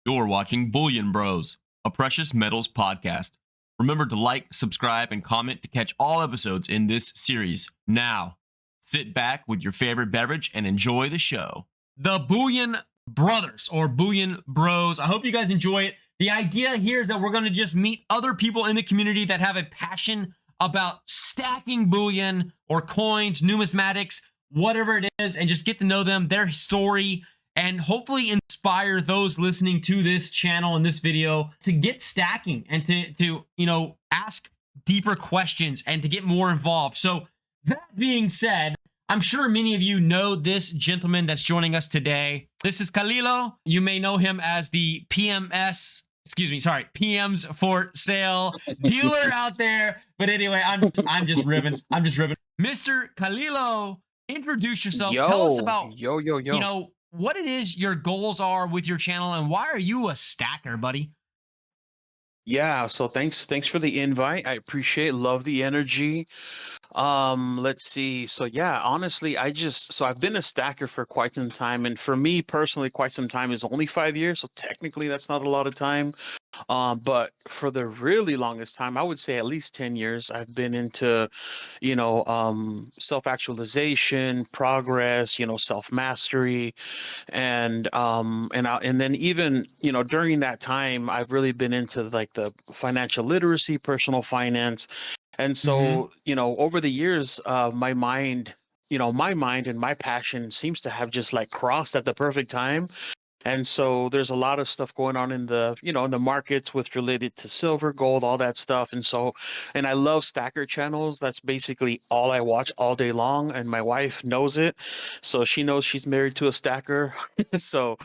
You're watching Bullion Bros, a precious metals podcast. Remember to like, subscribe, and comment to catch all episodes in this series. Now, sit back with your favorite beverage and enjoy the show. The Bullion Brothers or Bullion Bros. I hope you guys enjoy it. The idea here is that we're going to just meet other people in the community that have a passion about stacking bullion or coins, numismatics, whatever it is, and just get to know them, their story, and hopefully inspire those listening to this channel and this video to get stacking and to ask deeper questions and to get more involved. So that being said, I'm sure many of you know this gentleman that's joining us today. This is Kalilo. You may know him as the PMs for sale dealer out there. But anyway, I'm just ribbing. Mr. Kalilo, introduce yourself. Tell us about what it is your goals are with your channel and why are you a stacker, buddy? Yeah, so thanks for the invite. I appreciate, love the energy. Let's see. So yeah, honestly, I've been a stacker for quite some time, and for me personally, quite some time is only 5 years, so technically that's not a lot of time. But for the really longest time, I would say at least 10 years, I've been into, self-actualization, progress, self-mastery, and then even during that time, I've really been into like the financial literacy, personal finance, and Mm-hmm. so over the years, my mind and my passion seems to have just like crossed at the perfect time. And so there's a lot of stuff going on in the, in the markets with related to silver, gold, all that stuff. And I love stacker channels. That's basically all I watch all day long. And my wife knows it. So she knows she's married to a stacker. So,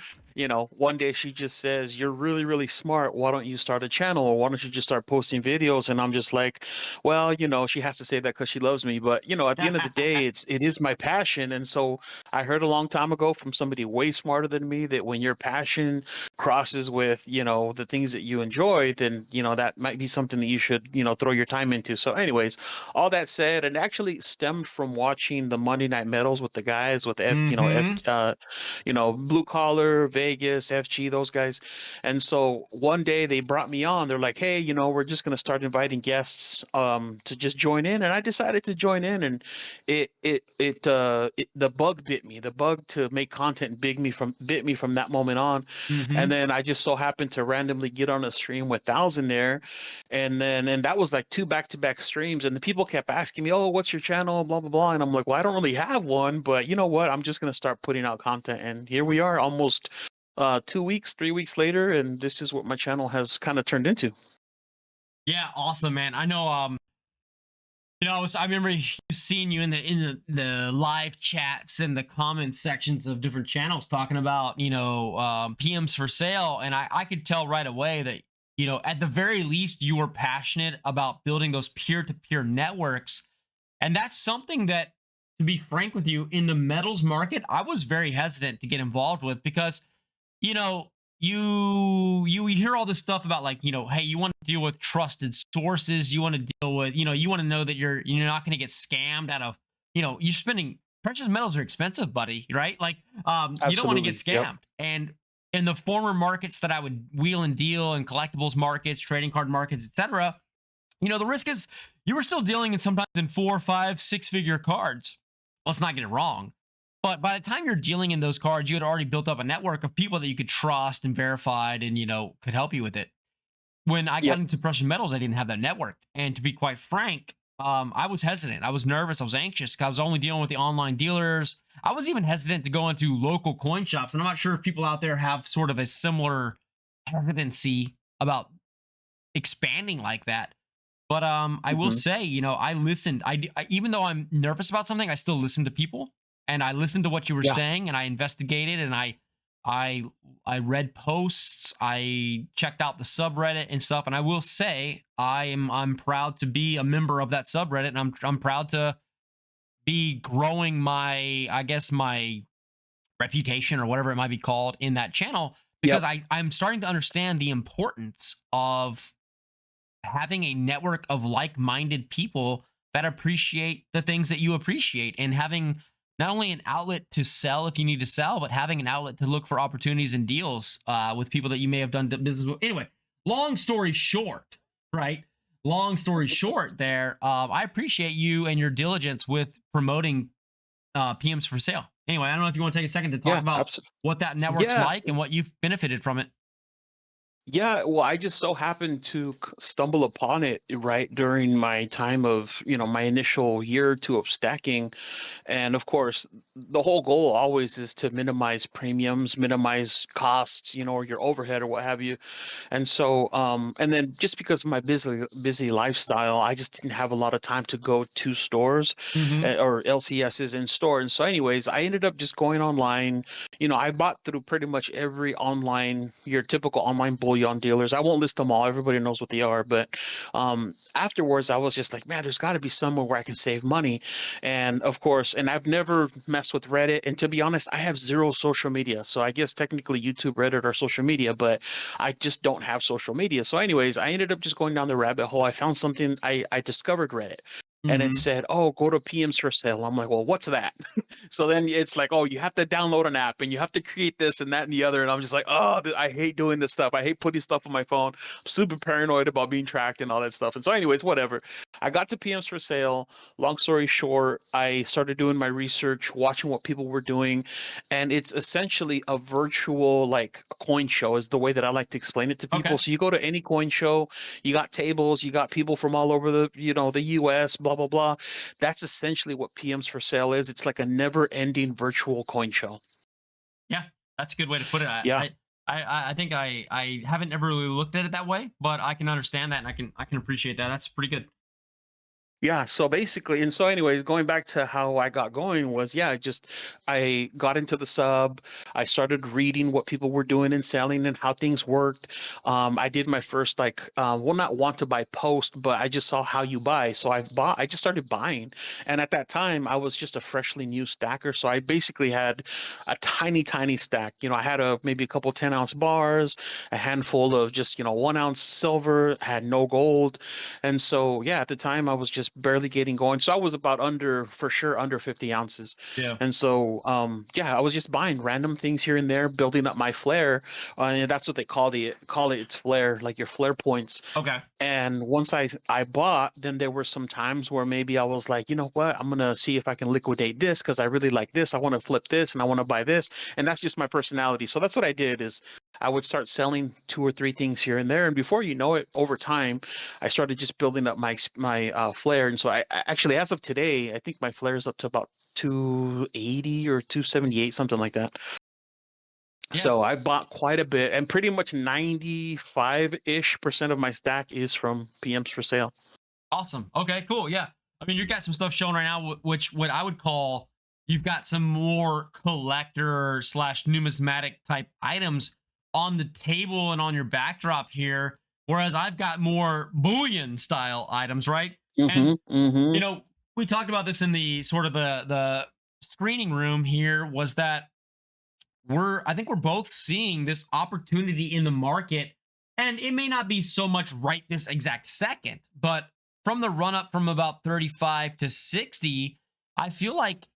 one day she just says, "You're really, really smart. Why don't you start a channel? Or why don't you just start posting videos?" And I'm just like, well, she has to say that because she loves me. But, at the end of the day, it is my passion. And so I heard a long time ago from somebody way smarter than me that when your passion crosses with, the things that you enjoy, then, that might be something that you should, throw your time into. So anyways, all that said, it actually stemmed from watching the Monday Night Medals with the guys with Mm-hmm. Blue Collar, Vegas, FG, those guys. And so one day they brought me on. They're like, "Hey, we're just going to start inviting guests to just join in." And I decided to join in, and the bug bit me. The bug to make content bit me from that moment on. Mm-hmm. And then I just so happened to randomly get on a stream with Thousand there, and that was like two back-to-back streams, and the people kept asking me, "Oh, what's your channel?" Blah blah blah, and I'm like, "Well, I don't really have one, but you know what? I'm just gonna start putting out content." And here we are, almost 2 weeks, 3 weeks later, and this is what my channel has kind of turned into. Yeah, awesome, man. I know. I remember seeing you in the live chats and the comment sections of different channels talking about PMs for sale, and I could tell right away that at the very least you were passionate about building those peer-to-peer networks, and that's something that, to be frank with you, in the metals market, I was very hesitant to get involved with because you know, you hear all this stuff about like, hey, you want to deal with trusted sources, you want to deal with, you want to know that you're not going to get scammed out of, you're spending precious metals are expensive, buddy, right? Like, you don't want to get Absolutely. Yep. scammed. And in the former markets that I would wheel and deal in collectibles markets, trading card markets, etc., the risk is you were still dealing in sometimes in 4, 5, 6-figure cards. Let's not get it wrong. But by the time you're dealing in those cards, you had already built up a network of people that you could trust and verified and, could help you with it. When I got Yep. into precious metals, I didn't have that network. And to be quite frank, I was hesitant. I was nervous. I was anxious because I was only dealing with the online dealers. I was even hesitant to go into local coin shops. And I'm not sure if people out there have sort of a similar hesitancy about expanding like that. But I will Hmm. say, I listened. Even though I'm nervous about something, I still listen to people, and I listened to what you were Yeah. saying, and I investigated, and I I read posts, I checked out the subreddit and stuff, and I will say, I'm proud to be a member of that subreddit, and I'm proud to be growing my, I guess, my reputation or whatever it might be called in that channel, because Yep. I'm starting to understand the importance of having a network of like-minded people that appreciate the things that you appreciate, and having not only an outlet to sell if you need to sell, but having an outlet to look for opportunities and deals with people that you may have done business with. Anyway, long story short, right? Long story short, there, I appreciate you and your diligence with promoting PMs for sale. Anyway, I don't know if you want to take a second to talk Yeah, about absolutely. what that network's Yeah, like and what you've benefited from it. yeah, well, I just so happened to stumble upon it right during my time of, my initial year or two of stacking. And of course, the whole goal always is to minimize premiums, minimize costs, or your overhead or what have you. And so, and then just because of my busy lifestyle, I just didn't have a lot of time to go to stores Hmm. or LCSs in store. And so, anyways, I ended up just going online. I bought through pretty much every online, your typical online bullion dealers. I won't list them all. Everybody knows what they are. But afterwards, I was just like, man, there's got to be somewhere where I can save money. And of course, and I've never messed with Reddit. And to be honest, I have zero social media. So I guess technically YouTube, Reddit are social media, but I just don't have social media. So, anyways, I ended up just going down the rabbit hole. I found something. I discovered Reddit, and it Hmm. said, "Oh, go to PMs for sale." I'm like, "Well, what's that?" So then it's like, "Oh, you have to download an app, and you have to create this and that and the other." And I'm just like, "Oh, I hate doing this stuff. I hate putting stuff on my phone. I'm super paranoid about being tracked and all that stuff." And so, anyways, whatever. I got to PMs for sale. Long story short, I started doing my research, watching what people were doing, and it's essentially a virtual like a coin show is the way that I like to explain it to people. Okay. So you go to any coin show, you got tables, you got people from all over the US, blah blah blah. That's essentially what PMs for sale is. It's like a never-ending virtual coin show. Yeah, that's a good way to put it. Yeah. I think I haven't ever really looked at it that way, but I can understand that and I can appreciate that. That's pretty good. Yeah, so basically, and so anyways, going back to how I got going was, yeah, I got into the sub. I started reading what people were doing and selling and how things worked. I did my first like, well, not want to buy post, but I just saw how you buy. So I just started buying. And at that time, I was just a freshly new stacker. So I basically had a tiny, tiny stack. I had maybe a couple 10-ounce bars, a handful of just, 1 ounce silver, had no gold. And so, yeah, at the time I was just barely getting going. So I was about for sure, under 50 ounces. Yeah. And so, yeah, I was just buying random things here and there, building up my flare. And that's what they call it. It's flare, like your flare points. Okay. And once I bought, then there were some times where maybe I was like, you know what, I'm gonna see if I can liquidate this because I really like this. I want to flip this and I want to buy this, and that's just my personality. So that's what I did is I would start selling two or three things here and there, and before you know it, over time, I started just building up my flare. And so actually, as of today, I think my flare is up to about 280 or 278, something like that. Yeah. So I bought quite a bit, and pretty much 95-ish% of my stack is from PMs for sale. Awesome. Okay, cool. Yeah. I mean, you've got some stuff showing right now, which what I would call you've got some more collector slash numismatic type items on the table and on your backdrop here. Whereas I've got more bullion style items, right? And Mm-hmm. Mm-hmm. you know, we talked about this in the sort of the screening room here was that I think we're both seeing this opportunity in the market, and it may not be so much right this exact second, but from the run up from about 35 to 60, I feel like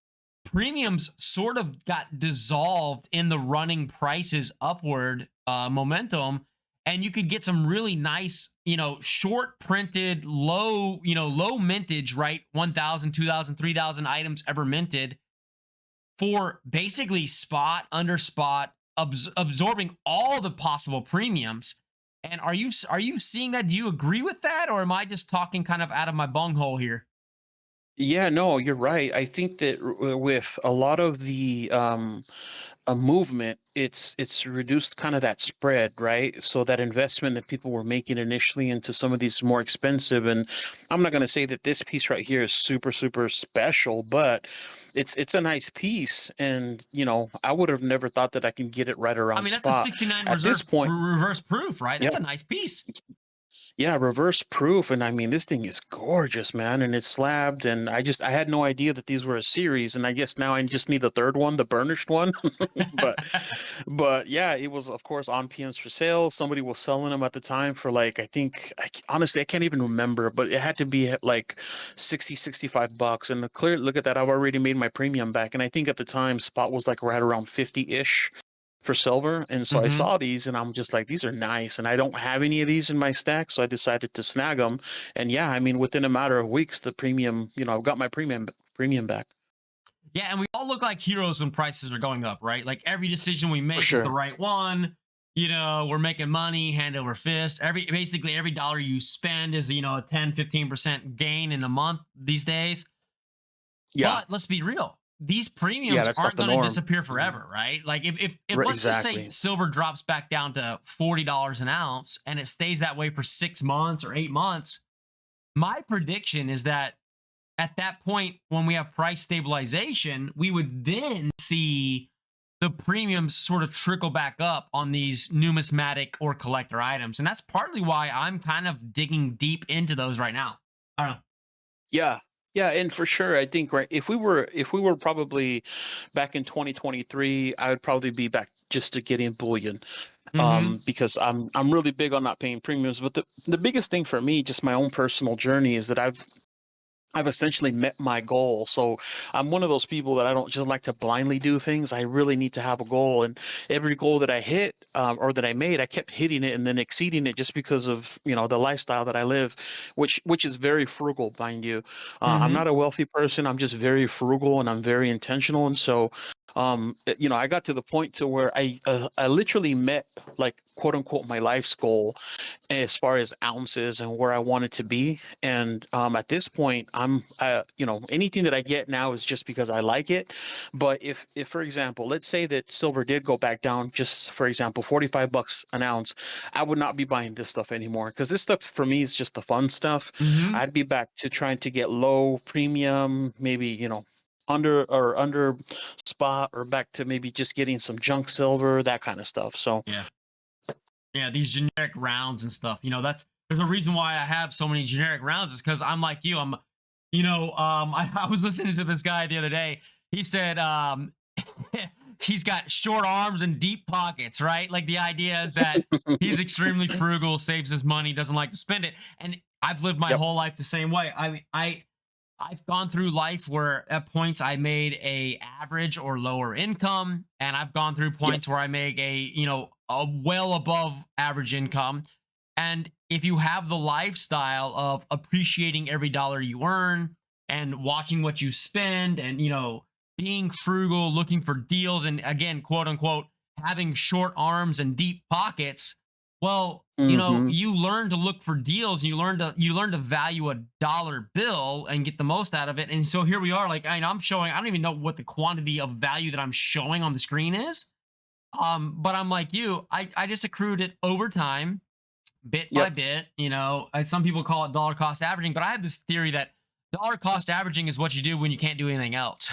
premiums sort of got dissolved in the running prices upward momentum, and you could get some really nice, short printed, low mintage, right? 1,000, 2,000, 3,000 items ever minted for basically spot under spot, absorbing all the possible premiums. And are you seeing that? Do you agree with that, or am I just talking kind of out of my bunghole here? Yeah, no, you're right. I think that with a lot of the a movement, it's reduced kind of that spread, right? So that investment that people were making initially into some of these more expensive, and I'm not going to say that this piece right here is super super special, but it's a nice piece, and I would have never thought that I can get it right I around mean, that's a spot 69 at this reserve point. reverse proof, right? That's Yep. a nice piece. Yeah, reverse proof, and I mean this thing is gorgeous, man, and it's slabbed, and I had no idea that these were a series, and I guess now I just need the third one, the burnished one. but but yeah, it was of course on PMs for sale. Somebody was selling them at the time for like I think honestly I can't even remember, but it had to be at like 60, 65 bucks. And the clear look at that, I've already made my premium back, and I think at the time spot was like right around 50-ish for silver. And so I Hmm. saw these and I'm just like, these are nice. And I don't have any of these in my stack. So I decided to snag them. And yeah, I mean, within a matter of weeks, the premium, I've got my premium back Yeah, and we all look like heroes when prices are going up, right? Like every decision we for make is the sure. right one. We're making money hand over fist. Basically every dollar you spend is, a 10, 15% gain in a month these days. Yeah. But let's be real. These Yeah. premiums That's not aren't the going to norm. disappear Mhm. forever, right? Like if Right. let's just say Exactly. silver drops back down to $40 an ounce and it stays that way for 6 months or 8 months, my prediction is that at that point, when we have price stabilization, we would then see the premiums sort of trickle back up on these numismatic or collector items. And that's partly why I'm kind of digging deep into those right now. I don't know. Yeah. Yeah, and for sure, I think right if we were probably back in 2023, I would probably be back just to getting bullion, Hmm. because I'm really big on not paying premiums. But the biggest thing for me, just my own personal journey, is that I've essentially met my goal. So I'm one of those people that I don't just like to blindly do things. I really need to have a goal, and every goal that I hit, or that I made, I kept hitting it and then exceeding it just because of the lifestyle that I live, which is very frugal, mind you. I'm Hmm. not a wealthy person. I'm just very frugal and I'm very intentional, and so I got to the point to where I literally met like quote unquote my life's goal as far as ounces and where I want it to be. And at this point, anything that I get now is just because I like it. But if for example, let's say that silver did go back down, just for example, 45 bucks an ounce, I would not be buying this stuff anymore because this stuff for me is just the fun stuff. Hmm. I'd be back to trying to get low premium, maybe, under spot, or back to maybe just getting some junk silver, that kind of stuff. So, Yeah. Yeah. These generic rounds and stuff. There's a reason why I have so many generic rounds is because I'm like you. I was listening to this guy the other day. He said, he's got short arms and deep pockets, right? Like the idea is that he's extremely frugal, saves his money, doesn't like to spend it. And I've lived my yep, whole life the same way. I mean, I've gone through life where at points I made a average or lower income, and I've gone through yep. points where I make a well above average income. And if you have the lifestyle of appreciating every dollar you earn and watching what you spend and being frugal, looking for deals, and again, quote unquote, having short arms and deep pockets, well, Hmm. you learn to look for deals. You learn to value a dollar bill and get the most out of it. And so here we are. Like I'm showing. I don't even know what the quantity of value that I'm showing on the screen is. But I'm like you. I just accrued it over time, bit by Yep. bit. Some people call it dollar cost averaging, but I have this theory that dollar cost averaging is what you do when you can't do anything else.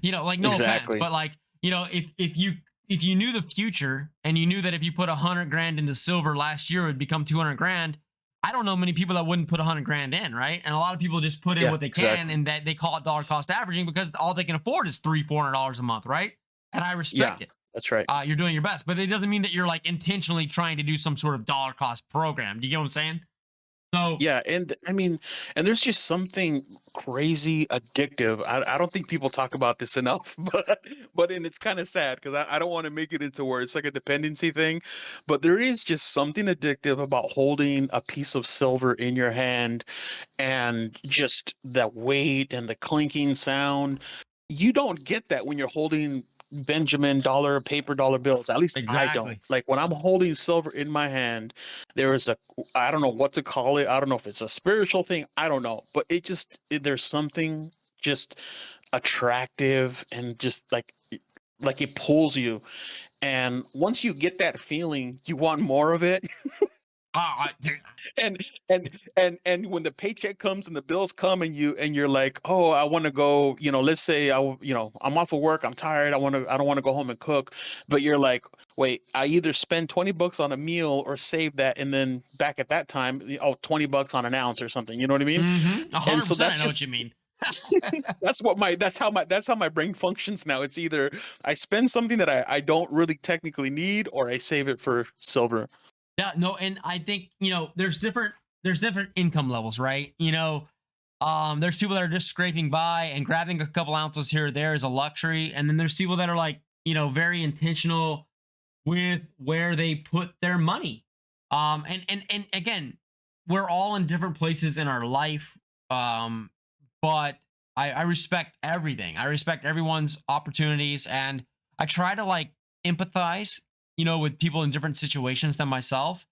Like no offense, Exactly. but like if you knew the future and you knew that if you put 100 grand into silver last year, it would become 200 grand. I don't know many people that wouldn't put 100 grand in, right? And a lot of people just put in Yeah, what they can, exactly. and that they call it dollar cost averaging because all they can afford is $300-400 a month, right? And I Yeah, respect it. that's right. You're doing your best, but it doesn't mean that you're like intentionally trying to do some sort of dollar cost program. Do you get what I'm saying? So Yeah, and I mean, and there's just something crazy addictive. I don't think people talk about this enough, and it's kind of sad because I don't want to make it into where it's like a dependency thing, but there is just something addictive about holding a piece of silver in your hand and just that weight and the clinking sound. You don't get that when you're holding Benjamin dollar paper dollar bills. At least I don't. exactly. Like when I'm holding silver in my hand, there is I don't know what to call it. I don't know if it's a spiritual thing. I don't know, but there's something just attractive and just like it pulls you. And once you get that feeling, you want more of it. Dude, and and when the paycheck comes and the bills come and you're like, oh, I want to go, let's say I'm off of work, I'm tired, I don't want to go home and cook, but you're like, wait, I either spend $20 on a meal or save that, and then back at that time, oh, $20 on an ounce or something, you know what I mean? mm-hmm, And so 100%. I that's know what just you mean. that's how my brain functions now. It's either I spend something that I don't really technically need, or I save it for silver. Yeah, no, and I think there's different income levels, right? There's people that are just scraping by and grabbing a couple ounces here or there is a luxury, and then there's people that are like, very intentional with where they put their money. And again, we're all in different places in our life. But I respect everything. I respect everyone's opportunities, and I try to like empathize, with people in different situations than myself.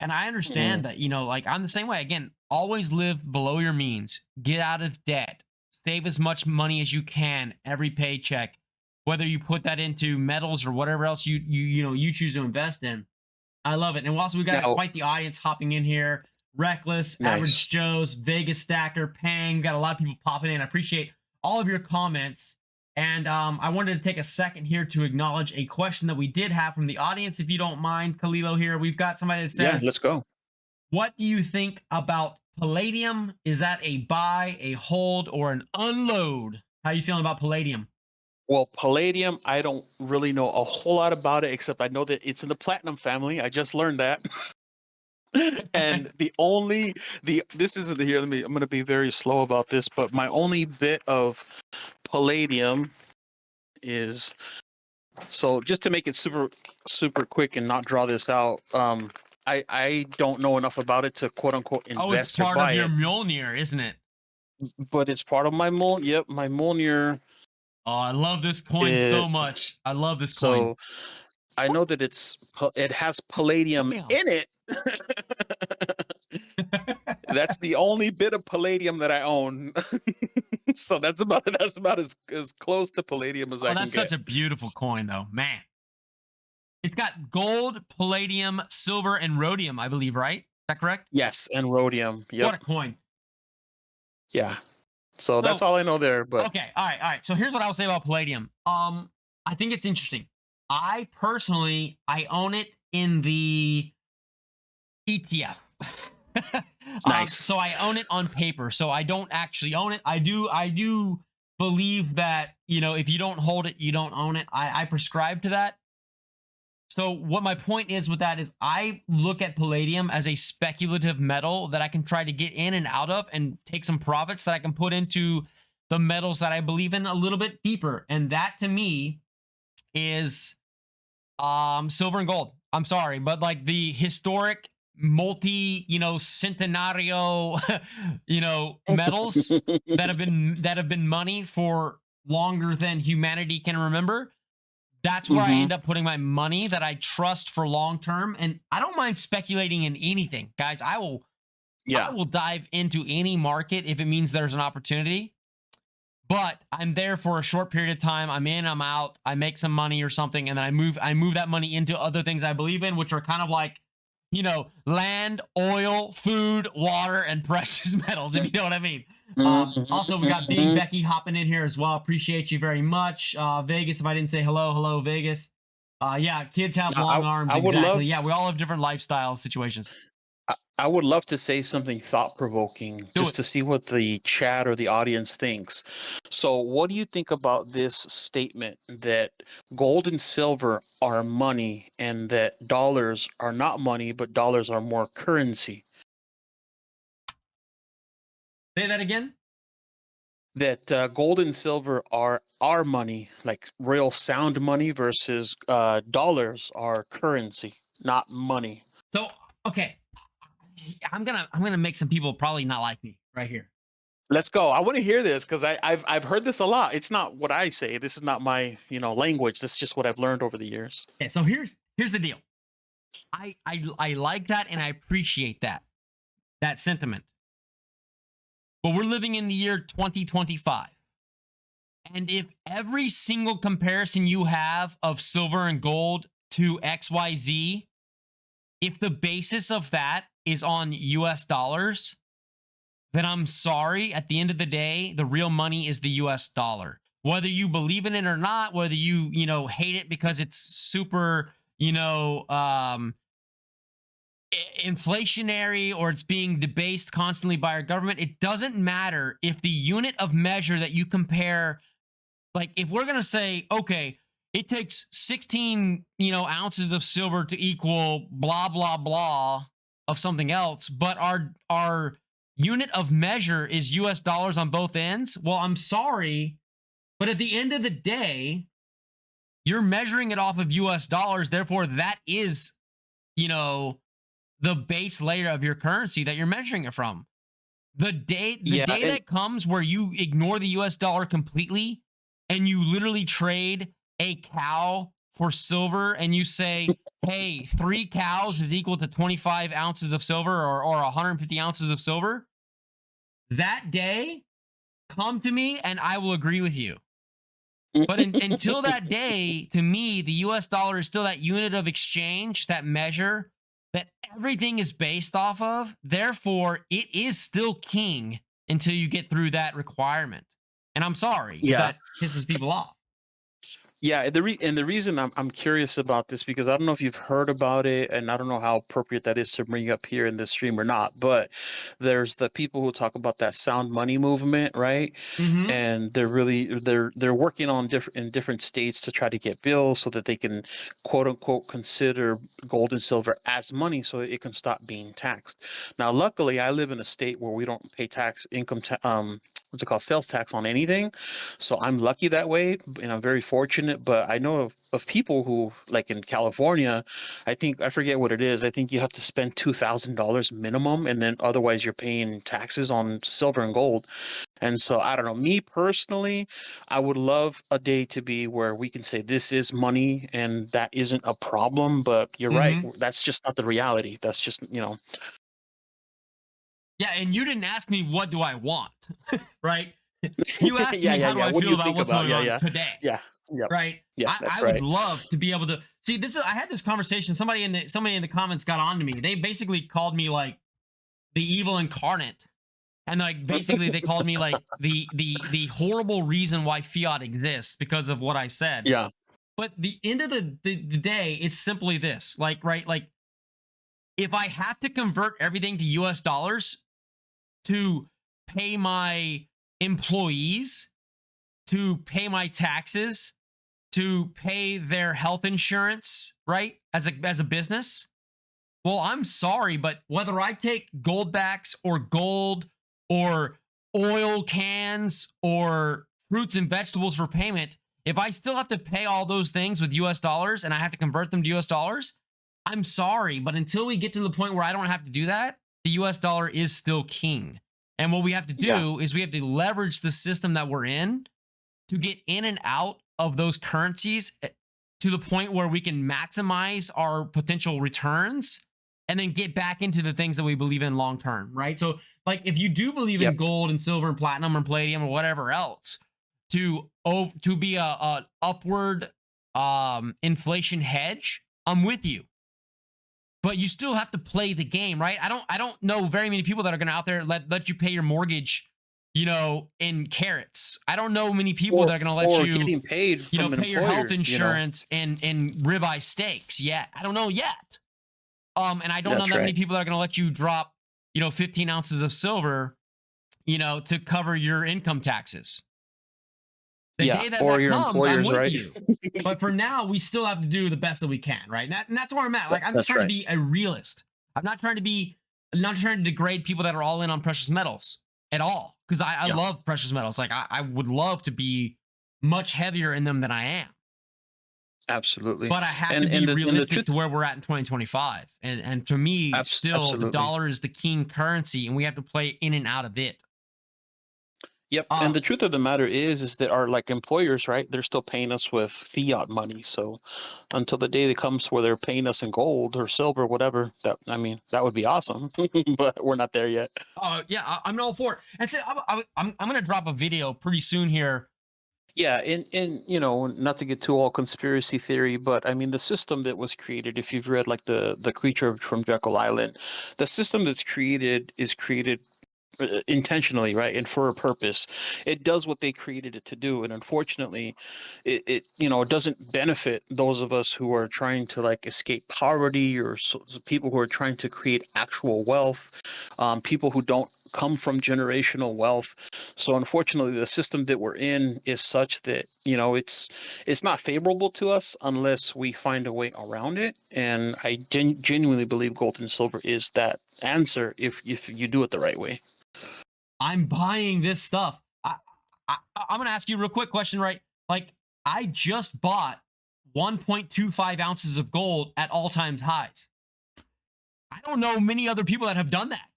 And I understand Mm. that, like I'm the same way. Again, always live below your means, get out of debt, save as much money as you can every paycheck, whether you put that into metals or whatever else you choose to invest in. I love it. And also we got Now, quite the audience hopping in here. Reckless, nice. Average Joe's, Vegas Stacker, Pang. Got a lot of people popping in. I appreciate all of your comments. And I wanted to take a second here to acknowledge a question that we did have from the audience, if you don't mind, Kalilo. Here we've got somebody that Yeah, says, let's go. "What do you think about palladium? Is that a buy, a hold, or an unload? How you feeling about palladium?" Well, palladium, I don't really know a whole lot about it, except I know that it's in the platinum family. I just learned that. And this isn't here. I'm going to be very slow about this, but my only bit of palladium is, so just to make it super super quick and not draw this out. I don't know enough about it to quote unquote Oh, it's invest or part of buy your it, Mjolnir, isn't it? but it's part of my Yep, my Mjolnir. Oh, I love this coin It so much. I love this coin. so I know that it has palladium Damn. in it. That's the only bit of palladium that I own. So that's about as close to palladium as Oh, I can that's such get. a beautiful coin, though. Man. It's got gold, palladium, silver, and rhodium, I believe, right? Is that correct? Yes, and rhodium. What Yep. a coin. Yeah. So that's So, all I know there. But okay. All right. So here's what I'll say about palladium. I think it's interesting. I personally, I own it in the ETF. So nice. I own it on paper. So I don't actually own it. I do believe that, if you don't hold it, you don't own it. I prescribe to that. So what my point is with that is I look at palladium as a speculative metal that I can try to get in and out of and take some profits that I can put into the metals that I believe in a little bit deeper. And that to me is silver and gold. I'm sorry, but like the historic multi, centenario, metals that have been money for longer than humanity can remember. That's where I Hmm. end up putting my money that I trust for long term. And I don't mind speculating in anything, guys. I will I Yeah. will dive into any market if it means there's an opportunity. But I'm there for a short period of time. I'm in, I'm out, I make some money or something, and then I move that money into other things I believe in, which are kind of like, land, oil, food, water, and precious metals, if you know what I mean. Also, we got Big Hmm. Becky hopping in here as well. Appreciate you very much. Vegas, if I didn't say hello, Vegas. Yeah, kids have I long arms. I would love Exactly. Yeah, we all have different lifestyle situations. I would love to say something thought provoking Do just it. to see what the chat or the audience thinks. So, what do you think about this statement that gold and silver are money and that dollars are not money, but dollars are more currency? Say that again. That gold and silver are our money, like real sound money, versus dollars are currency, not money. So, okay, I'm gonna make some people probably not like me right here. Let's go. I want to hear this because I've heard this a lot. It's not what I say. This is not my language. This is just what I've learned over the years. Okay, so here's the deal. I like that and I appreciate that sentiment. But we're living in the year 2025. And if every single comparison you have of silver and gold to XYZ if the basis of that is on US dollars, then I'm sorry. At the end of the day, the real money is the US dollar. Whether you believe in it or not, whether you hate it because it's super, inflationary or it's being debased constantly by our government, it doesn't matter if the unit of measure that you compare, like if we're going to say, okay, it takes 16, ounces of silver to equal blah, blah, blah of something else, but our unit of measure is US dollars on both ends. Well, I'm sorry, but at the end of the day, you're measuring it off of US dollars. Therefore, that is, the base layer of your currency that you're measuring it from. The day Yeah, and that comes where you ignore the US dollar completely and you literally trade a cow for silver and you say, hey, 3 cows is equal to 25 ounces of silver or 150 ounces of silver, that day, come to me and I will agree with you. But until that day, to me, the US dollar is still that unit of exchange, that measure that everything is based off of. Therefore, it is still king until you get through that requirement. And I'm sorry if yeah, that pisses people off. Yeah, the reason I'm curious about this, because I don't know if you've heard about it, and I don't know how appropriate that is to bring up here in this stream or not. But there's the people who talk about that sound money movement, right? Mm-hmm. And they're working on different states to try to get bills so that they can quote unquote consider gold and silver as money so it can stop being taxed. Now, luckily, I live in a state where we don't pay what's it called, sales tax on anything. So I'm lucky that way, and I'm very fortunate. But I know of people who, like in California, I forget what it is. I think you have to spend $2,000 minimum, and then otherwise you're paying taxes on silver and gold. And so I don't know. Me personally, I would love a day to be where we can say this is money and that isn't a problem. But you're right. Mm-hmm. That's just not the reality. That's just. Yeah, and you didn't ask me what do I want, right? You asked Yeah, me yeah, how do yeah. I What do feel you about think what's about? going Yeah, on yeah, today, yeah, yep, right? yeah. That's I would right. love to be able to see this. I had this conversation. Somebody in the comments got on to me. They basically called me like the evil incarnate, and like basically they called me like the horrible reason why fiat exists because of what I said. Yeah, But the end of the day, it's simply this: like, right, like if I have to convert everything to US dollars to pay my employees, to pay my taxes, to pay their health insurance, right? As a business. Well, I'm sorry, but whether I take gold backs or gold or oil cans or fruits and vegetables for payment, if I still have to pay all those things with US dollars and I have to convert them to US dollars, I'm sorry, but until we get to the point where I don't have to do that, the US dollar is still king. And what we have to yeah, do is we have to leverage the system that we're in to get in and out of those currencies to the point where we can maximize our potential returns and then get back into the things that we believe in long term, right? So, like, if you do believe in yep, gold and silver and platinum and palladium or whatever else to be a upward inflation hedge, I'm with you. But you still have to play the game, right? I don't know very many people that are going to out there let you pay your mortgage, in carrots. I don't know many people or that are going to let or you, getting paid from an pay your health employer. insurance in ribeye steaks yet. I don't know yet. And I don't know That's that many right. people that are going to let you drop, 15 ounces of silver, to cover your income taxes. The Yeah, day that or that your comes, I'm employers, with right? you. But for now, we still have to do the best that we can, right? And that's where I'm at. Like, I'm just That's trying to right. be a realist. I'm not trying to degrade people that are all in on precious metals at all. Because I Yeah, love precious metals. Like, I would love to be much heavier in them than I am. absolutely. But I have to And be the realistic truth, to where we're at in 2025. And to me, still, the absolutely. dollar is the king currency, and we have to play in and out of it. Yep. And Uh, the truth of the matter is that our like employers, right? They're still paying us with fiat money. So until the day that comes where they're paying us in gold or silver, whatever, that would be awesome. But we're not there yet. yeah, I'm all for it. And so I'm going to drop a video pretty soon here Yeah, and you know, not to get too all conspiracy theory, but I mean the system that was created, if you've read like the creature from Jekyll Island, the system that's created is created intentionally, right, and for a purpose. It does what they created it to do, and unfortunately it you know, it doesn't benefit those of us who are trying to like escape poverty, or people who are trying to create actual wealth, people who don't come from generational wealth. So unfortunately the system that we're in is such that, you know, it's not favorable to us unless we find a way around it. And I genuinely believe gold and silver is that answer if you do it the right way. I'm buying this stuff. I'm gonna ask you a real quick question, right? Like, I just bought 1.25 ounces of gold at all time highs. I don't know many other people that have done that.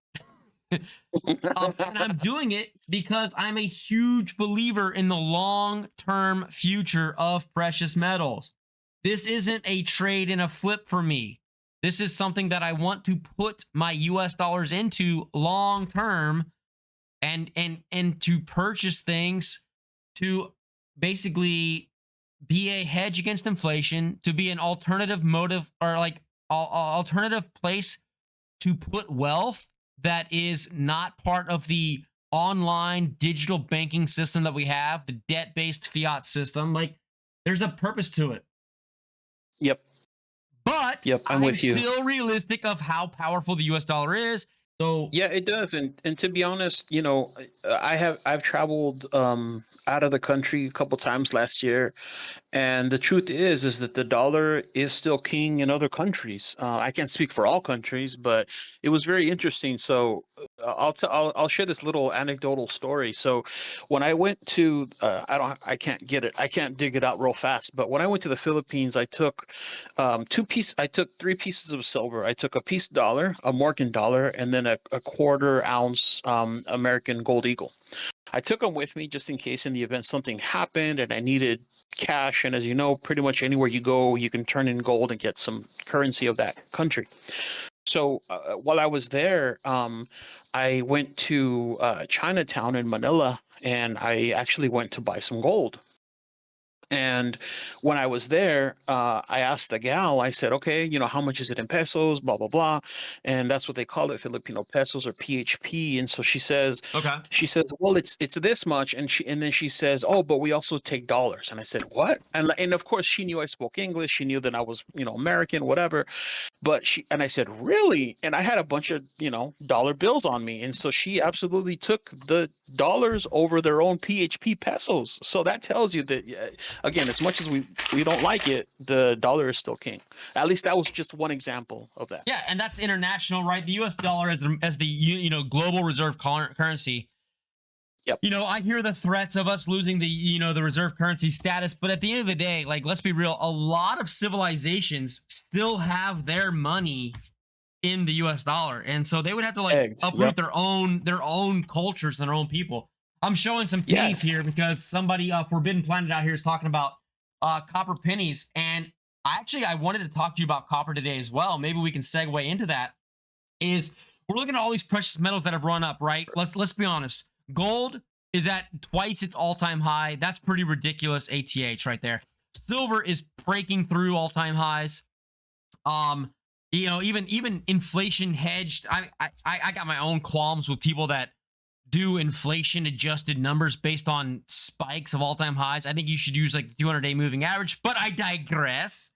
And I'm doing it because I'm a huge believer in the long term future of precious metals. This isn't a trade and a flip for me. This is something that I want to put my US dollars into long term, and to purchase things to basically be a hedge against inflation, to be an alternative motive, or like alternative place to put wealth that is not part of the online digital banking system that we have, the debt-based fiat system. Like, there's a purpose to it. Yep. But Yep, I'm I'm with you. still realistic of how powerful the US dollar is. So, Yeah, it does. And to be honest, you know, I've traveled out of the country a couple times last year, and the truth is that the dollar is still king in other countries. I can't speak for all countries, but it was very interesting. So I'll share this little anecdotal story. So when I went to I can't dig it out real fast. But when I went to the Philippines, I took three pieces of silver. I took a piece dollar, a Morgan dollar, and then a quarter ounce American Gold Eagle. I took them with me just in case in the event something happened and I needed cash. And as you know, pretty much anywhere you go, you can turn in gold and get some currency of that country. So while I was there, I went to Chinatown in Manila, and I actually went to buy some gold. And when I was there, I asked the gal, I said, okay, you know, how much is it in pesos, blah, blah, blah. And that's what they call it, Filipino pesos or PHP. And so okay. well, it's this much. And then she says, oh, but we also take dollars. And I said, what? And of course she knew I spoke English. She knew that I was, you know, American, whatever. But I said, really? And I had a bunch of, you know, dollar bills on me. And so she absolutely took the dollars over their own PHP pesos. So that tells you that, yeah, again, as much as we don't like it, the dollar is still king. At least that was just one example of that. Yeah, and that's international, right? The US dollar as the global reserve currency. Yep. You know, I hear the threats of us losing the the reserve currency status, but at the end of the day, like, let's be real, a lot of civilizations still have their money in the US dollar. And so they would have to like Egged. uproot Yep. their own cultures and their own people. I'm showing some Yeah. pennies here because somebody Forbidden Planet out here is talking about copper pennies. And I wanted to talk to you about copper today as well. Maybe we can segue into that. Is we're looking at all these precious metals that have run up, right? Let's be honest. Gold is at twice its all-time high. That's pretty ridiculous. ATH right there. Silver is breaking through all-time highs. Even inflation hedged. I got my own qualms with people that do inflation adjusted numbers based on spikes of all-time highs. I think you should use like the 200-day moving average, but I digress.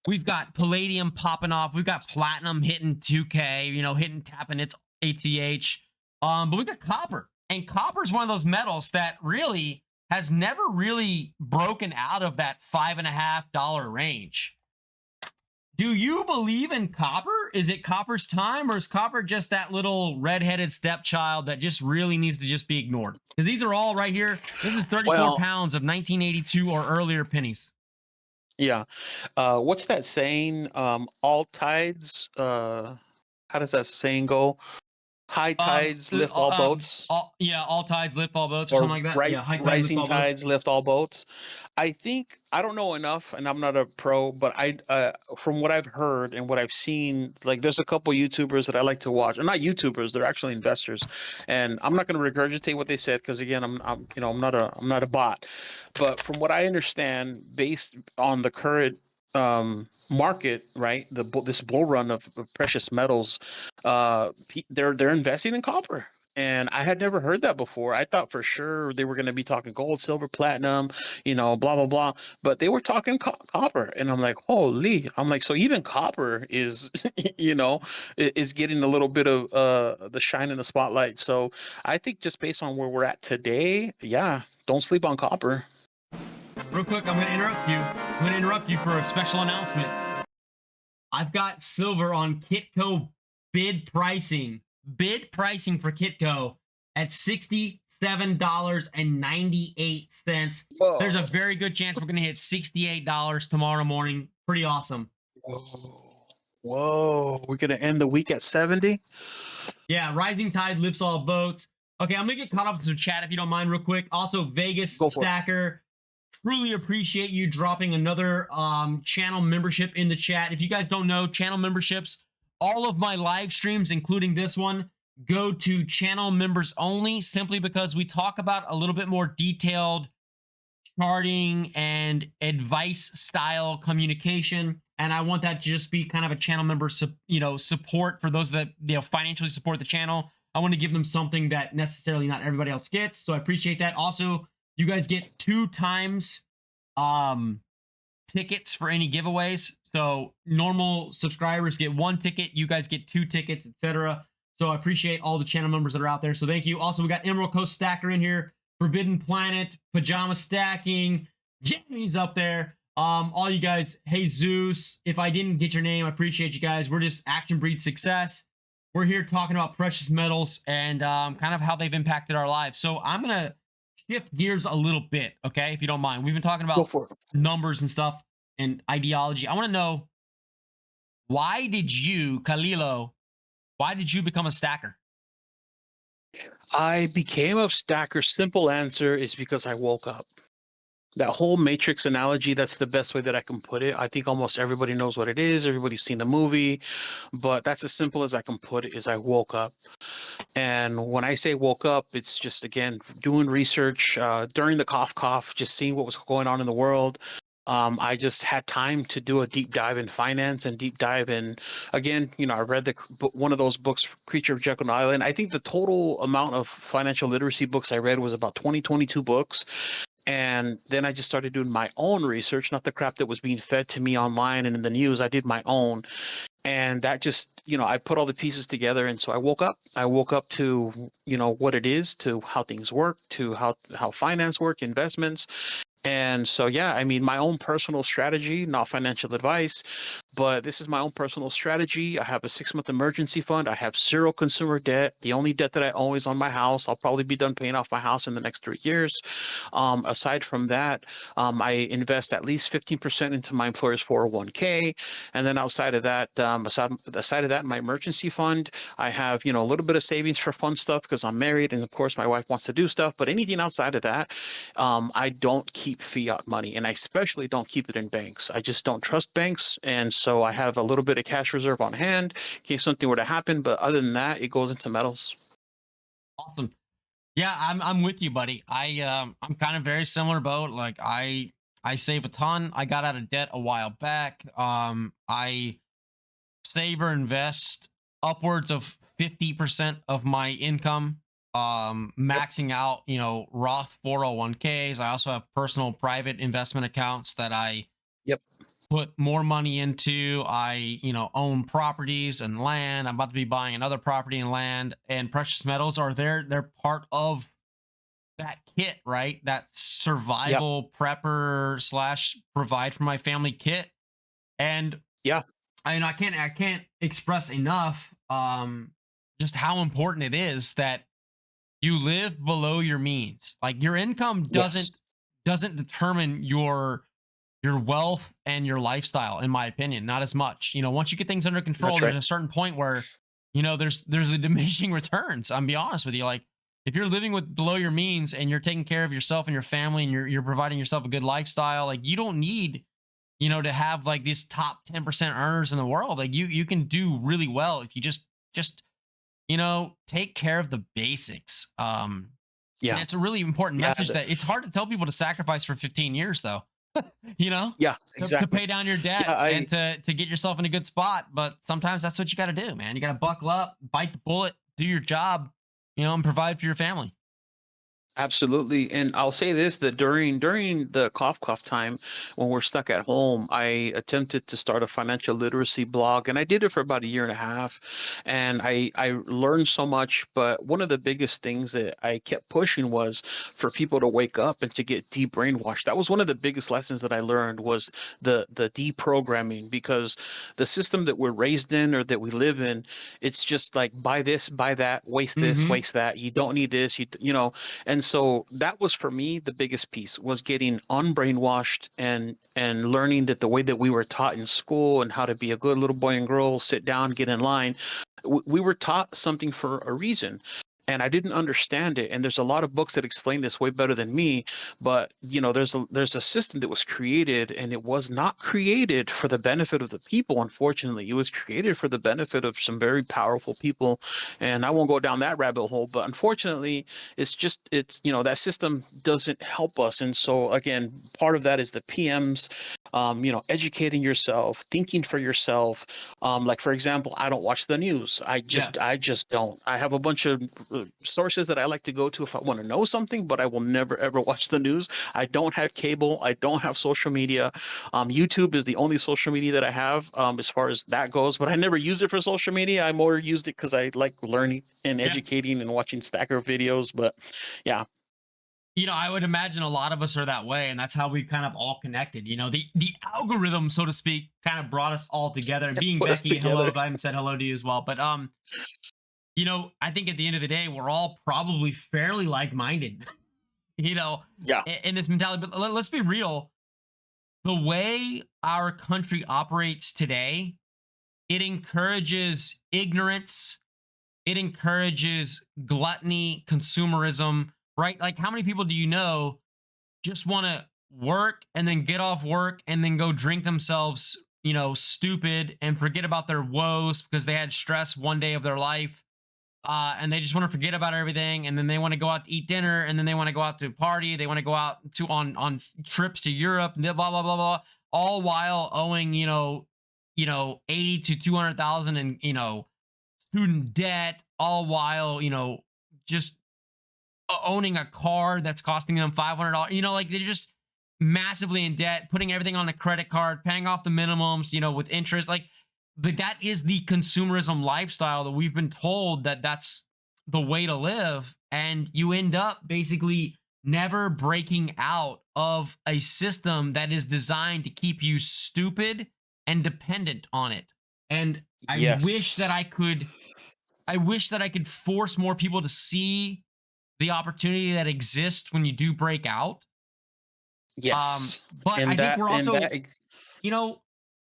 We've got palladium popping off. We've got platinum hitting 2K, tapping its ATH. But we got copper. And copper is one of those metals that really has never really broken out of that $5.50 range. Do you believe in copper? Is it copper's time, or is copper just that little redheaded stepchild that just really needs to just be ignored? Because these are all right here. This is 34 Well, pounds of 1982 or earlier pennies. yeah. What's that saying? All tides. How does that saying go? high tides lift all boats, Yeah, all tides lift all boats or something or like that. Yeah, high tide lifts rising all boats. tides lift all boats. I don't know enough, and I'm not a pro, but from what I've heard and what I've seen, like there's a couple YouTubers that I like to watch. Or not YouTubers, they're actually investors. And I'm not going to regurgitate what they said because again, I'm not a bot. But from what I understand, based on the current market, right, this bull run of precious metals, they're investing in copper. And I had never heard that before. I thought for sure they were going to be talking gold, silver, platinum, blah blah blah. But they were talking copper, and I'm like, holy! I'm like, so even copper is, is getting a little bit of the shine in the spotlight. So I think just based on where we're at today, yeah, don't sleep on copper. Real quick, I'm going to interrupt you. I'm going to interrupt you for a special announcement. I've got silver on Kitco bid pricing. Bid pricing for Kitco at $67.98. Whoa, There's a very good chance we're going to hit $68 tomorrow morning. Pretty awesome. whoa, whoa! We're gonna end the week at 70. Yeah, rising tide lifts all boats. Okay, I'm going to get caught up with some chat if you don't mind real quick. Also, Vegas Go for it. Stacker, truly appreciate you dropping another channel membership in the chat. If you guys don't know, channel memberships, all of my live streams, including this one, go to channel members only, simply because we talk about a little bit more detailed charting and advice style communication. And I want that to just be kind of a channel member, support for those that financially support the channel. I want to give them something that necessarily not everybody else gets. So I appreciate that. Also, you guys get 2 times tickets for any giveaways. So normal subscribers get 1 ticket, you guys get 2 tickets, etc. So I appreciate all the channel members that are out there. So thank you. Also, we got Emerald Coast Stacker in here, Forbidden Planet, Pajama Stacking, Jimmy's up there. All you guys, hey Zeus, if I didn't get your name, I appreciate you guys. We're just Action Breed Success. We're here talking about precious metals and kind of how they've impacted our lives. So I'm gonna shift gears a little bit, okay, if you don't mind. We've been talking Go about for it. numbers and stuff and ideology. I want to know, why did you, Kalilo, why did you become a stacker? I became a stacker. Simple answer is because I woke up. That whole Matrix analogy, that's the best way that I can put it. I think almost everybody knows what it is. Everybody's seen the movie, but that's as simple as I can put it, is I woke up. And when I say woke up, it's just, again, doing research during the cough, just seeing what was going on in the world. I just had time to do a deep dive in finance and deep dive in, again, I read one of those books, Creature of Jekyll Island. I think the total amount of financial literacy books I read was about 22 books. And then I just started doing my own research, not the crap that was being fed to me online and in the news. I did my own. And that just, I put all the pieces together. And so I woke up. I woke up to, what it is, to how things work, to how finance work, investments. And so, yeah, I mean, my own personal strategy, not financial advice, but this is my own personal strategy. I have a 6-month emergency fund. I have 0 consumer debt. The only debt that I owe is on my house. I'll probably be done paying off my house in the next 3 years. Aside from that, I invest at least 15% into my employer's 401k. And then outside of that, aside of that, my emergency fund, I have, a little bit of savings for fun stuff because I'm married. And of course, my wife wants to do stuff. But anything outside of that, I don't keep fiat money, and I especially don't keep it in banks. I just don't trust banks. And so I have a little bit of cash reserve on hand in case something were to happen. But other than that, it goes into metals. Awesome. Yeah, I'm with you, buddy. I'm kind of very similar boat. Like I save a ton. I got out of debt a while back. I save or invest upwards of 50% of my income, Yep. maxing out, Roth 401ks. I also have personal private investment accounts that I Yep. put more money into. I, own properties and land. I'm about to be buying another property and land, and precious metals are they're part of that kit, right? That Yep. survival prepper slash provide for my family kit. And Yeah. I can't express enough just how important it is that you live below your means. Like your income Yes. doesn't determine your wealth and your lifestyle, in my opinion, not as much. Once you get things under control, That's there's right. a certain point where there's the diminishing returns. I'm be honest with you. Like if you're living with below your means and you're taking care of yourself and your family and you're providing yourself a good lifestyle, like you don't need, to have like these top 10% earners in the world. Like you can do really well if you just take care of the basics. And Yeah. it's a really important Yeah. message that it's hard to tell people to sacrifice for 15 years though. you know, Yeah, to exactly. pay down your Yeah, debts and to get yourself in a good spot. But sometimes that's what you got to do, man. You got to buckle up, bite the bullet, do your job, and provide for your family. absolutely. And I'll say this, that during the cough time when we're stuck at home, I attempted to start a financial literacy blog, and I did it for about a year and a half. And I learned so much, but one of the biggest things that I kept pushing was for people to wake up and to get de-brainwashed. That was one of the biggest lessons that I learned, was the deprogramming, because the system that we're raised in or that we live in, it's just like buy this, buy that, waste this, Hmm. waste that. You don't need this, you know. And so that was for me the biggest piece, was getting unbrainwashed and learning that the way that we were taught in school and how to be a good little boy and girl, sit down, get in line, we were taught something for a reason. And I didn't understand it. And there's a lot of books that explain this way better than me. But there's a system that was created, and it was not created for the benefit of the people. Unfortunately, it was created for the benefit of some very powerful people. And I won't go down that rabbit hole. But unfortunately, it's that system doesn't help us. And so again, part of that is the PMs, educating yourself, thinking for yourself. Like for example, I don't watch the news. Yeah. I just don't. I have a bunch of sources that I like to go to if I want to know something, but I will never ever watch the news. I don't have cable. I don't have social media. YouTube is the only social media that I have, as far as that goes. But I never use it for social media. I more used it because I like learning and Yeah. educating and watching stacker videos. But yeah, I would imagine a lot of us are that way, and that's how we kind of all connected. The algorithm, so to speak, kind of brought us all together. And being put us Becky, hello, together. if I haven't said hello to you as well. But I think at the end of the day, we're all probably fairly like-minded, you know, Yeah. in this mentality. But let's be real. The way our country operates today, it encourages ignorance, it encourages gluttony, consumerism, right? Like, how many people do you know just want to work and then get off work and then go drink themselves, stupid and forget about their woes because they had stress one day of their life? And they just want to forget about everything, and then they want to go out to eat dinner, and then they want to go out to party. They want to go out to on trips to Europe, blah blah blah blah, all while owing 80 to 200,000 in student debt, all while just owning a car that's costing them $500. Like they're just massively in debt, putting everything on a credit card, paying off the minimums, with interest. Like, but that is the consumerism lifestyle that we've been told that that's the way to live, and you end up basically never breaking out of a system that is designed to keep you stupid and dependent on it. And Yes. I wish that I could force more people to see the opportunity that exists when you do break out. Yes. But I And think that we're and also, that you know,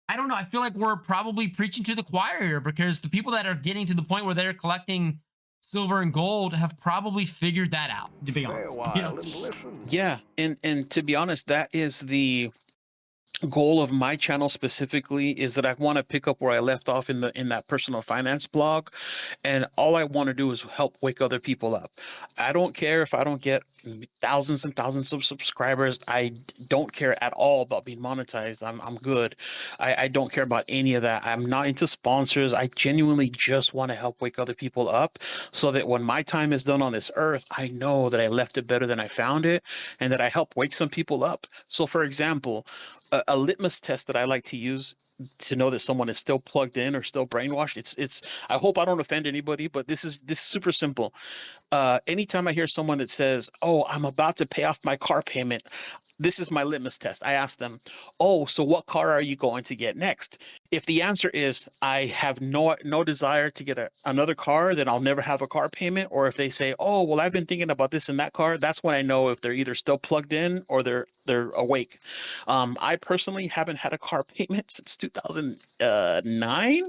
I don't know. I feel like we're probably preaching to the choir here, because the people that are getting to the point where they're collecting silver and gold have probably figured that out, to be Stay a honest. while and listen. Yeah, and to be honest, that is the goal of my channel specifically, is that I want to pick up where I left off in that personal finance blog, and all I want to do is help wake other people up. I don't care if I don't get thousands and thousands of subscribers. Don't care at all about being monetized. I'm good. I don't care about any of that. I'm not into sponsors. I genuinely just want to help wake other people up, so that when my time is done on this earth, I know that I left it better than I found it, and that I help wake some people up. So for example, a litmus test that I like to use to know that someone is still plugged in or still brainwashed. It's I hope I don't offend anybody, but this is super simple. Anytime I hear someone that says, "Oh, I'm about to pay off my car payment," this is my litmus test. I ask them, "Oh, so what car are you going to get next?" If the answer is I have no desire to get another car, then I'll never have a car payment. Or if they say, "Oh, well, I've been thinking about this and that car," that's when I know if they're either still plugged in or they're awake. I personally haven't had a car payment since 2009.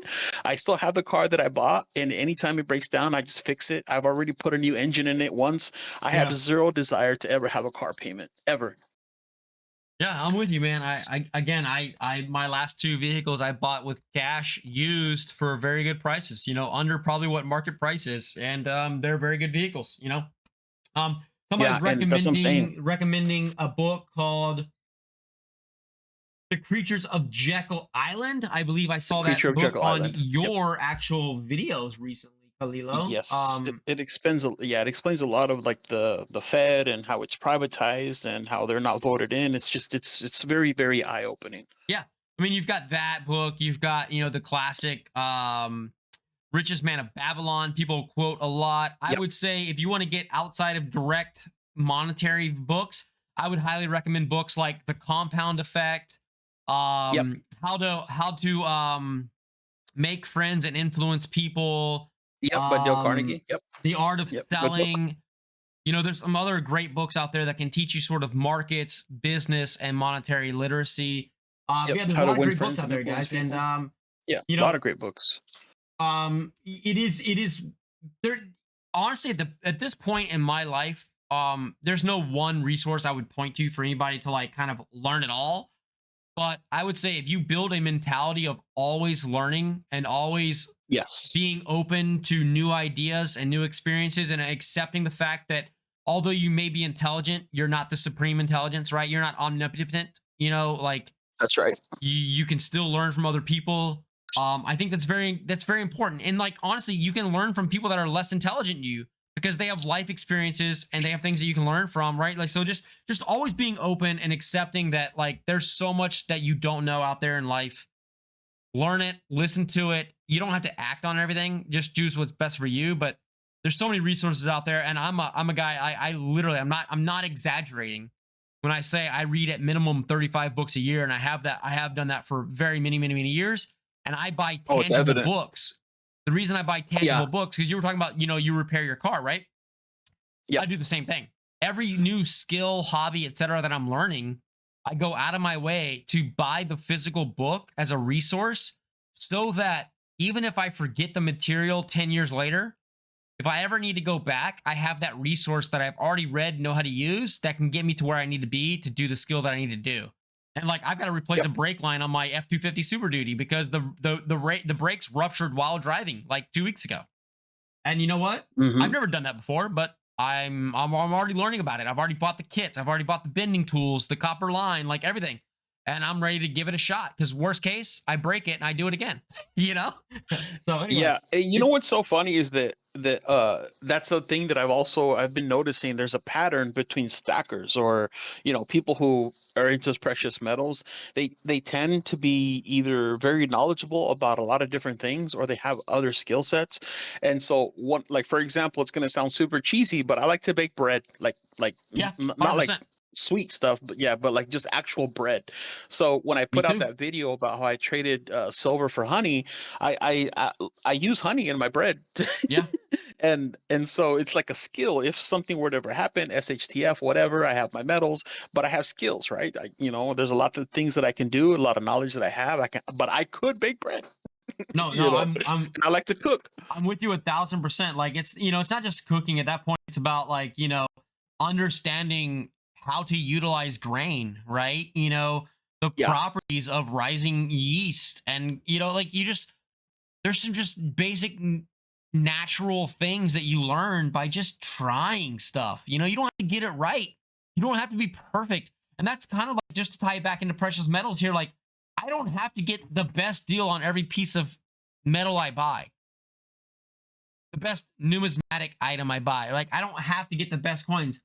I still have the car that I bought, and anytime it breaks down, I just fix it. I've already put a new engine in it once. I have Yeah. zero desire to ever have a car payment ever. Yeah, I'm with you, man. I again, my last two vehicles I bought with cash used for very good prices, under probably what market price is. And they're very good vehicles, Yeah, Somebody's and that's what I'm saying. recommending a book called The Creatures of Jekyll Island. I believe I The saw Creature that of book Jekyll on Island. Yep. your actual videos recently, Kalilo. Yes, it explains yeah, it explains a lot of like the Fed and how it's privatized and how they're not voted in. It's just it's very very eye opening. Yeah. I mean, you've got that book, you've got, the classic Richest Man of Babylon, people quote a lot. I Yep. would say if you want to get outside of direct monetary books, I would highly recommend books like The Compound Effect, Yep. how to make friends and influence people, Yep. By Dale um, Carnegie. Yep. The Art of Yep. Good book. Selling. There's some other great books out there that can teach you sort of markets, business, and monetary literacy. Yep. Yeah, there's a How to lot of win great books friends out and there, influence guys. And people. Yeah, you a lot know, of great books. it is there. Honestly, at this point in my life, there's no one resource I would point to for anybody to like kind of learn it all. But I would say if you build a mentality of always learning and always Yes. being open to new ideas and new experiences and accepting the fact that although you may be intelligent, you're not the supreme intelligence, right? You're not omnipotent, like That's right. you can still learn from other people. I think that's very important. And like honestly, you can learn from people that are less intelligent than you because they have life experiences and they have things that you can learn from, right? Like so just always being open and accepting that like there's so much that you don't know out there in life. Learn it, listen to it. You don't have to act on everything. Just choose what's best for you. But there's so many resources out there, and I'm a guy. I literally I'm not exaggerating when I say I read at minimum 35 books a year, and I have done that for very many years. And I buy Oh, it's tangible evident. books. The reason I buy Yeah. tangible books because you were talking about you repair your car, right? I Yep. do the same thing. Every new skill, hobby, etc. that I'm learning, I go out of my way to buy the physical book as a resource so that even if I forget the material 10 years later, if I ever need to go back, I have that resource that I've already read, know how to use that can get me to where I need to be to do the skill that I need to do. And like I've got to replace Yep. a brake line on my F-250 Super Duty because the brakes ruptured while driving like 2 weeks ago. And you know what? I've Hmm. never done that before, but I'm already learning about it. I've already bought the kits. I've already bought the bending tools, the copper line, like everything. And I'm ready to give it a shot because worst case, I break it and I do it again. you know? So anyway, Yeah, you know it's what's so funny is that that's the thing that I've been noticing. There's a pattern between stackers or people who are into precious metals. They tend to be either very knowledgeable about a lot of different things or they have other skill sets. And so one like for example, it's going to sound super cheesy, but I like to bake bread yeah, not like 100%. sweet stuff, but yeah, but like just actual bread. So when I Me put out too. that video about how I traded silver for honey, I use honey in my bread. Yeah. And so it's like a skill. If something were to ever happen, SHTF, whatever, I have my metals, but I have skills, right? There's a lot of things that I can do, a lot of knowledge that I have. But I could bake bread, No, no, and I like to cook. I'm with you 1,000%. Like it's not just cooking at that point. It's about like, understanding how to utilize grain, right? The Yeah, properties of rising yeast and, like there's some just basic natural things that you learn by just trying stuff. You don't have to get it right. You don't have to be perfect. And that's kind of like just to tie it back into precious metals here. Like, I don't have to get the best deal on every piece of metal I buy, the best numismatic item I buy. Like, I don't have to get the best coins.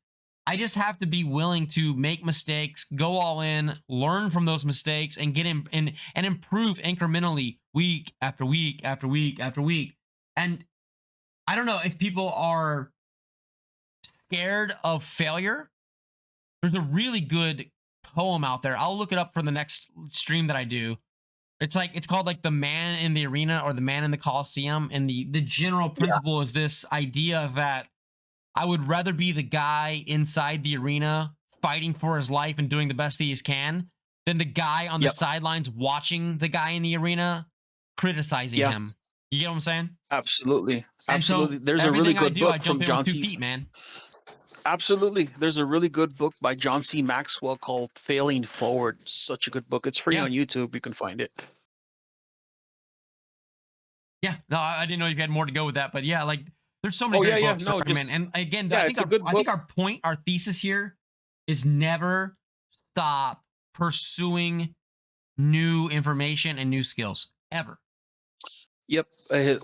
I just have to be willing to make mistakes, go all in, learn from those mistakes, and get in and improve incrementally week after week after week after week. And I don't know if people are scared of failure. There's a really good poem out there. I'll look it up for the next stream that I do. It's called like the man in the arena or the man in the Coliseum. And the general Yeah. principle is this idea that I would rather be the guy inside the arena fighting for his life and doing the best he can than the guy on the Yep. sidelines watching the guy in the arena criticizing Yeah. him. You get what I'm saying? Absolutely. And so Absolutely. There's a really everything I good do, I book jump from in with John two C. feet, man. Absolutely. There's a really good book by John C. Maxwell called Failing Forward. Such a good book. It's free Yeah. on YouTube. You can find it. Yeah. No, I didn't know you had more to go with that, but yeah, like there's so many Oh yeah, great yeah. books to No, recommend. just And again, yeah, it's a good I think book. our point, our thesis here is never stop pursuing new information and new skills ever. Yep.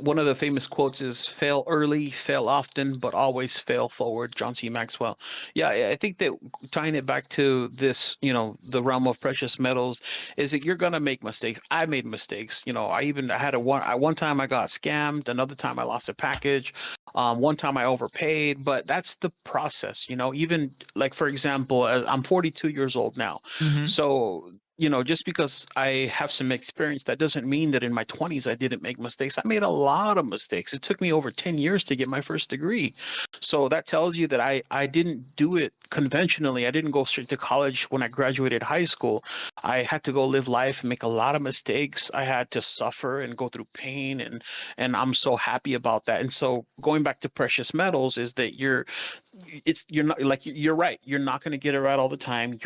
One of the famous quotes is fail early, fail often, but always fail forward. John C. Maxwell. Yeah, I think that tying it back to this, the realm of precious metals is that you're going to make mistakes. I made mistakes. I had one time I got scammed, another time I lost a package. One time I overpaid, but that's the process, even like, for example, I'm 42 years old now. Mm-hmm. So just because I have some experience, that doesn't mean that in my 20s I didn't make mistakes. I made a lot of mistakes. It took me over 10 years to get my first degree. So that tells you that I didn't do it conventionally. I didn't go straight to college when I graduated high school. I had to go live life and make a lot of mistakes. I had to suffer and go through pain, and I'm so happy about that. And so going back to precious metals is that you're not, like, you're right, you're not going to get it right all the time.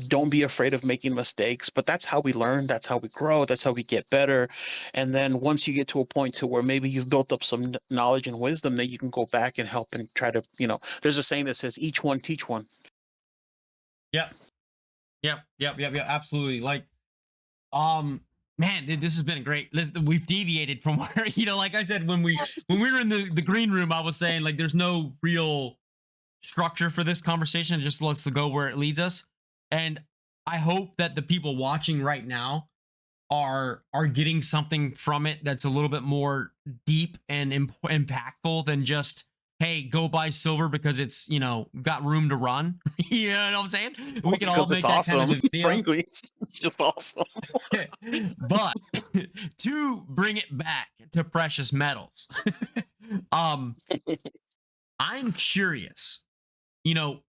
Don't be afraid of making mistakes, but that's how we learn, that's how we grow, that's how we get better. And then once you get to a point to where maybe you've built up some knowledge and wisdom, that you can go back and help and try to, there's a saying that says each one teach one. Yep. Yep. Absolutely. Like, man, this has been great. We've deviated from where, like I said, when we were in the green room, I was saying like there's no real structure for this conversation. Just let's go where it leads us. And I hope that the people watching right now are getting something from it that's a little bit more deep and impactful than just, hey, go buy silver because it's got room to run. You know what I'm saying? We can all Because it's make that kind of awesome. a video. Frankly, it's just awesome. But to bring it back to precious metals, um I'm curious.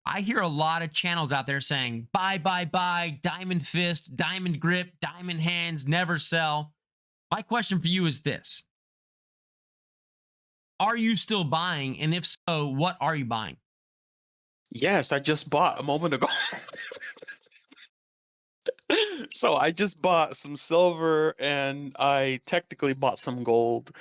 I hear a lot of channels out there saying buy, diamond fist, diamond grip, diamond hands, never sell. My question for you is this: are you still buying? And if so, what are you buying? Yes, I just bought a moment ago. So I just bought some silver and I technically bought some gold.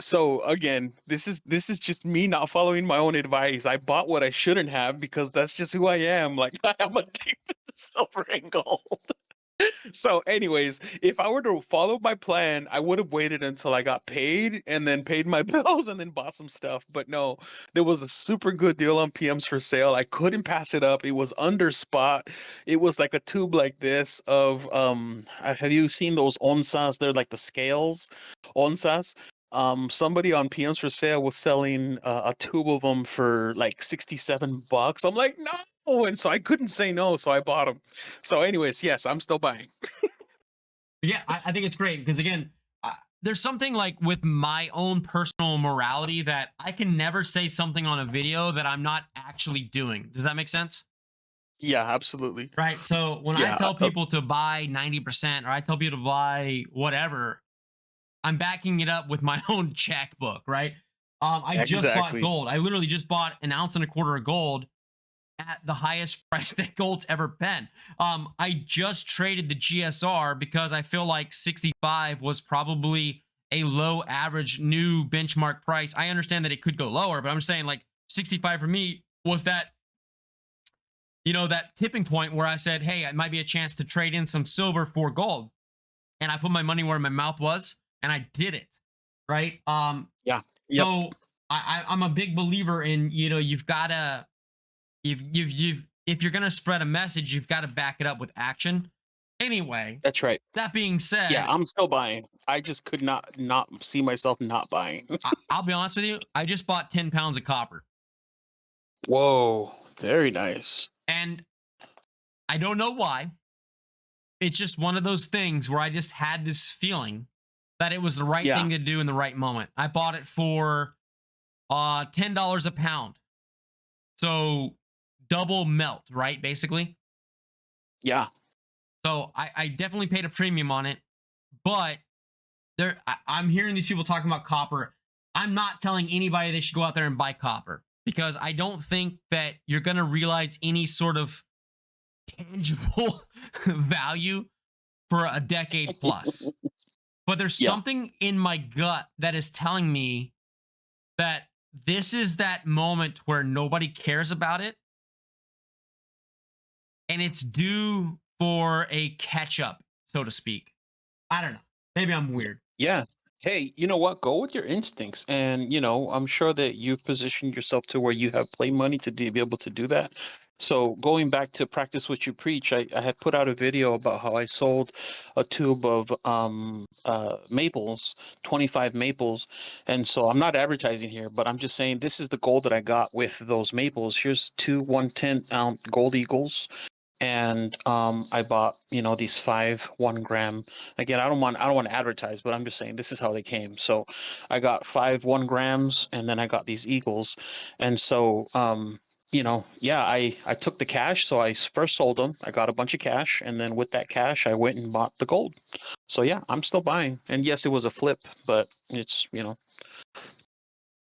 So again, this is just me not following my own advice. I bought what I shouldn't have because that's just who I am. Like, I am addicted to silver and gold. So, anyways, if I were to follow my plan, I would have waited until I got paid and then paid my bills and then bought some stuff. But no, there was a super good deal on PMs for sale. I couldn't pass it up. It was under spot. It was like a tube like this of have you seen those onsas? They're like the scales, onsas. Somebody on PMs for sale was selling a tube of them for like $67. I'm like, no, and so I couldn't say no, so I bought them. So, anyways, yes, I'm still buying. Yeah, I think it's great because again, there's something like with my own personal morality that I can never say something on a video that I'm not actually doing. Does that make sense? Yeah, absolutely. Right. So when I Yeah, tell people to buy 90% or I tell people to buy whatever, I'm backing it up with my own checkbook, right? I just bought exactly. gold. I literally just bought an ounce and a quarter of gold at the highest price that gold's ever been. I just traded the GSR because I feel like 65 was probably a low average new benchmark price. I understand that it could go lower, but I'm saying like 65 for me was that tipping point where I said, hey, it might be a chance to trade in some silver for gold. And I put my money where my mouth was and I did it. Right. Yeah. Yep. So I'm a big believer in, you've gotta, if you're gonna spread a message, you've got to back it up with action. Anyway, That's right. that being Yeah, said, I'm still buying. I just could not see myself not buying. I'll be honest with you. I just bought 10 pounds of copper, Whoa, very nice. and I don't know why. It's just one of those things where I just had this feeling that it was the right Yeah. thing to do in the right moment. I bought it for $10 a pound. So double melt, right? Basically. Yeah. So I definitely paid a premium on it, but I'm hearing these people talking about copper. I'm not telling anybody they should go out there and buy copper because I don't think that you're going to realize any sort of tangible value for a decade plus. But there's Yeah. something in my gut that is telling me that this is that moment where nobody cares about it and it's due for a catch up, so to speak. I don't know. Maybe I'm weird. Yeah. Hey, you know what? Go with your instincts. And, I'm sure that you've positioned yourself to where you have play money to be able to do that. So going back to practice what you preach, I had put out a video about how I sold a tube of maples, 25 maples. And so I'm not advertising here, but I'm just saying this is the gold that I got with those maples. Here's two 1/10 ounce gold eagles, and I bought these 5 1 gram. Again, I don't want to advertise, but I'm just saying this is how they came. So I got 5 1 grams, and then I got these eagles, and so yeah, I took the cash. So I first sold them. I got a bunch of cash, and then with that cash, I went and bought the gold. So yeah, I'm still buying, and yes, it was a flip, but it's.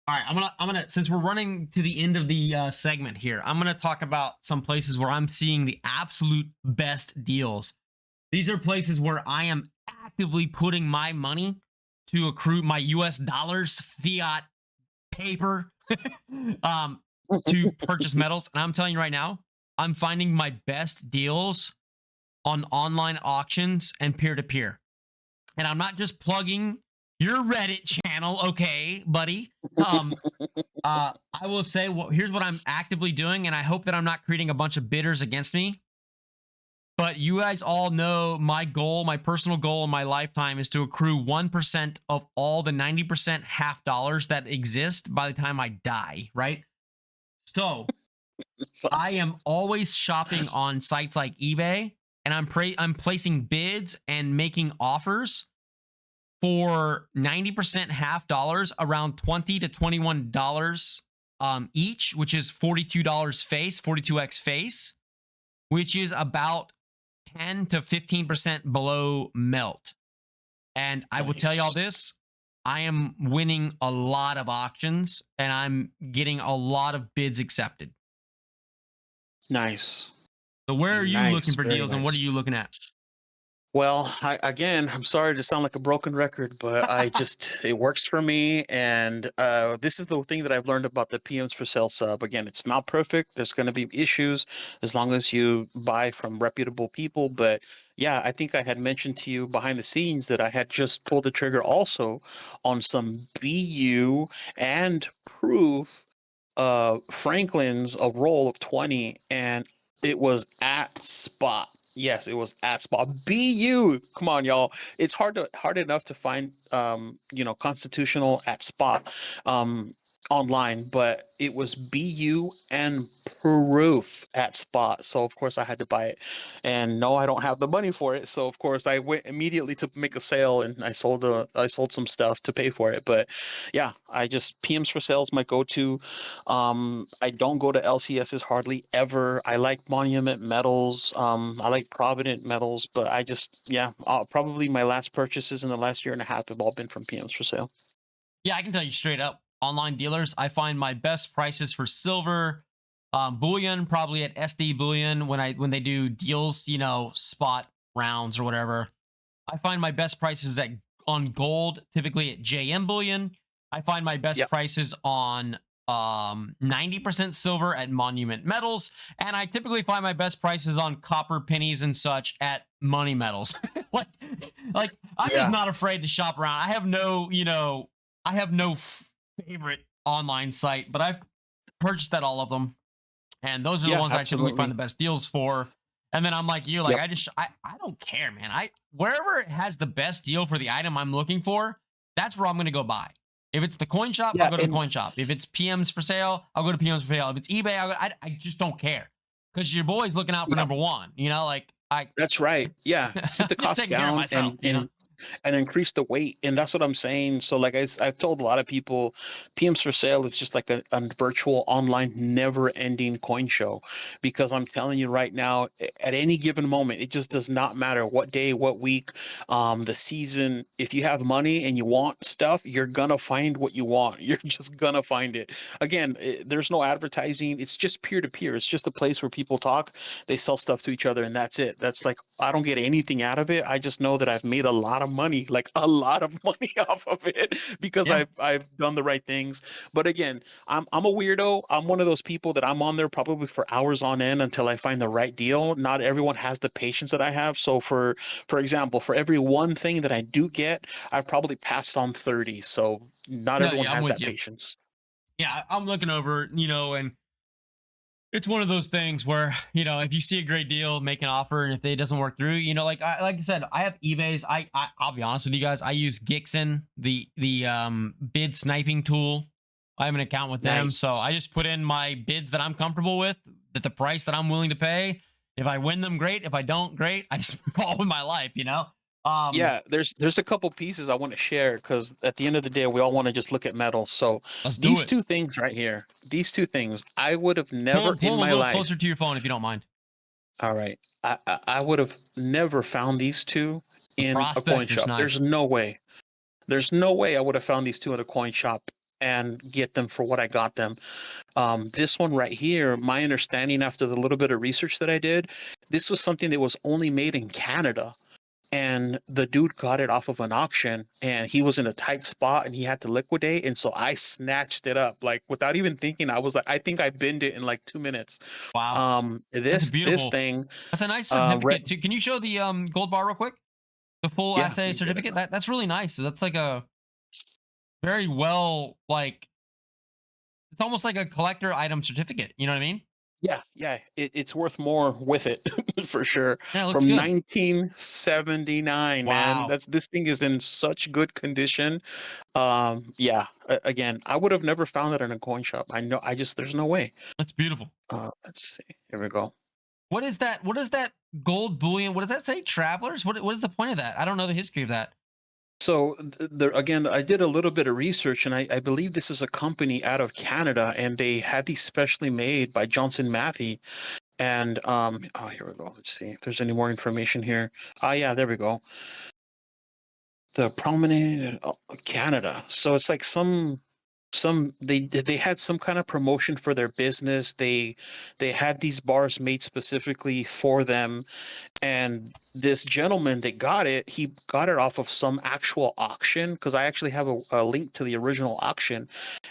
All right, I'm gonna since we're running to the end of the segment here, I'm gonna talk about some places where I'm seeing the absolute best deals. These are places where I am actively putting my money to accrue my U.S. dollars, fiat paper, um, to purchase metals. And I'm telling you right now, I'm finding my best deals on online auctions and peer to peer. And I'm not just plugging your Reddit channel, okay, buddy. I will say, well, here's what I'm actively doing, and I hope that I'm not creating a bunch of bidders against me. But you guys all know my goal, my personal goal in my lifetime is to accrue 1% of all the 90% half dollars that exist by the time I die, right? So I am always shopping on sites like eBay, and I'm placing bids and making offers for 90% half dollars, around $20 to $21 each, which is $42 face, 42x face, which is about 10 to 15% below melt. And I will tell you all Nice. this, I am winning a lot of auctions and I'm getting a lot of bids accepted. Nice. So where are you looking Nice. for Very deals and what nice. are you looking at? Well, I'm sorry to sound like a broken record, but it works for me. And this is the thing that I've learned about the PMs for Sale sub. Again, it's not perfect. There's going to be issues as long as you buy from reputable people. But yeah, I think I had mentioned to you behind the scenes that I had just pulled the trigger also on some BU and proof Franklin's a roll of 20, and it was at spot. Yes, it was at spot. BU. Come on, y'all. It's hard enough to find constitutional at spot online, but it was BU and proof at spot. So of course I had to buy it. And no, I don't have the money for it. So of course I went immediately to make a sale, and I sold some stuff to pay for it. But yeah, I just PMs for Sales my go-to. I don't go to LCSs hardly ever. I like Monument Metals. I like Provident Metals, but probably my last purchases in the last year and a half have all been from PMs for Sale. Yeah, I can tell you straight up, online dealers, I find my best prices for silver, bullion, probably at SD Bullion when they do deals, spot rounds or whatever. I find my best prices on gold, typically at JM Bullion. I find my best Yep. prices on 90% silver at Monument Metals, and I typically find my best prices on copper pennies and such at Money Metals. like, like I'm just Yeah. not afraid to shop around. I have no favorite online site, but I've purchased at all of them, and those are the Yeah, ones I typically find absolutely. the best deals for. And then I'm like you, like Yep. I don't care, man. Wherever it has the best deal for the item I'm looking for, that's where I'm gonna go buy. If it's the coin shop, I'll Yeah, go to the and coin shop. If it's PMs for sale, I'll go to PMs for sale. If it's eBay, I just don't care because your boy's looking out for Yeah, number one. Like I that's right. Yeah, keep the just cost taking care of down myself. and increase the weight. And that's what I'm saying. So like I've told a lot of people, PMs for sale is just like a virtual online never ending coin show, because I'm telling you right now, at any given moment, it just does not matter what day, what week, the season. If you have money and you want stuff, you're gonna find what you want. You're just gonna find it. Again, there's no advertising. It's just peer to peer. It's just a place where people talk, they sell stuff to each other, and that's it. That's like, I don't get anything out of it. I just know that I've made a lot of money, like a lot of money off of it, because Yeah. I've done the right things. But again, I'm a weirdo. I'm one of those people that I'm on there probably for hours on end until I find the right deal. Not everyone has the patience that I have. So for example, for every one thing that I do get, I've probably passed on 30. So not No, everyone yeah, I'm has with that you. patience. Yeah, I'm looking over, and it's one of those things where, if you see a great deal, make an offer, and if it doesn't work through, like I said, I have eBay's. I'll be honest with you guys. I use Gixxon, the bid sniping tool. I have an account with them, so I Nice. just put in my bids that I'm comfortable with, at the price that I'm willing to pay. If I win them, great. If I don't, great. I just move on with my life. Yeah, there's a couple pieces I want to share, because at the end of the day, we all want to just look at metals. So Let's do these it. two things right here, these two things, I would have Pull never them, pull in them a my little closer life. to your phone if you don't mind. All right, I would have never found these two The in a coin prospector's shop. There's nice. no way. There's no way I would have found these two in a coin shop and get them for what I got them. This one right here, my understanding after the little bit of research that I did, this was something that was only made in Canada, and the dude got it off of an auction, and he was in a tight spot and he had to liquidate, and so I snatched it up like without even thinking. I was like, I think I binned it in like 2 minutes. Wow, that's This beautiful. thing, That's a nice re- certificate too. Can you show the gold bar real quick? The full yeah, let assay me get it certificate. up. That's really nice. So that's like a very well, like, it's almost like a collector item certificate. You know what I mean? Yeah, yeah, it's worth more with it for sure. Yeah, it looks From good. 1979, man. Wow, This thing is in such good condition. Yeah, again, I would have never found it in a coin shop. I know, I just, there's no way. that's beautiful. Let's see. Here we go. What is that? What is that gold bullion? What does that say? Travelers? What is the point of that? I don't know the history of that. So again, I did a little bit of research, and I believe this is a company out of Canada, and they had these specially made by Johnson Matthey. And oh, here we go. Let's see if there's any more information here. Ah, yeah, there we go. The prominent Canada. So it's like they had some kind of promotion for their business. They had these bars made specifically for them, and this gentleman that got it, he got it off of some actual auction, because I actually have a link to the original auction.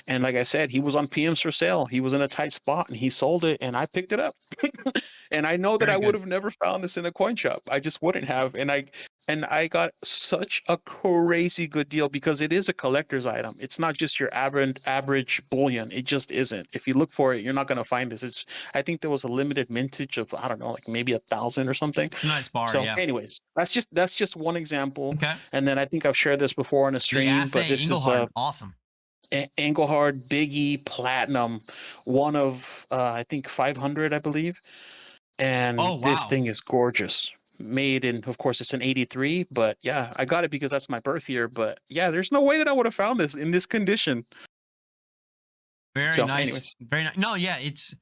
And like I said, he was on PMs for sale. He was in a tight spot and he sold it, and I picked it up. And I know that Very I would good. have never found this in a coin shop. I just wouldn't have. And I got such a crazy good deal, because it is a collector's item. It's not just your average bullion. It just isn't. If you look for it, you're not going to find this. It's, I think there was a limited mintage of, I don't know, like maybe 1,000 or something. Nice bar. So Yeah. anyways, that's just one example. Okay. And then I think I've shared this before on a The stream, but assay this is Engelhard. Awesome. Engelhard Biggie Platinum, one of I think 500, I believe. And Oh this wow. thing is gorgeous. Made in, of course, it's an 83, but yeah, I got it because that's my birth year. But yeah, there's no way that I would have found this in this condition. Very So nice. anyways, Very nice. No, yeah, it's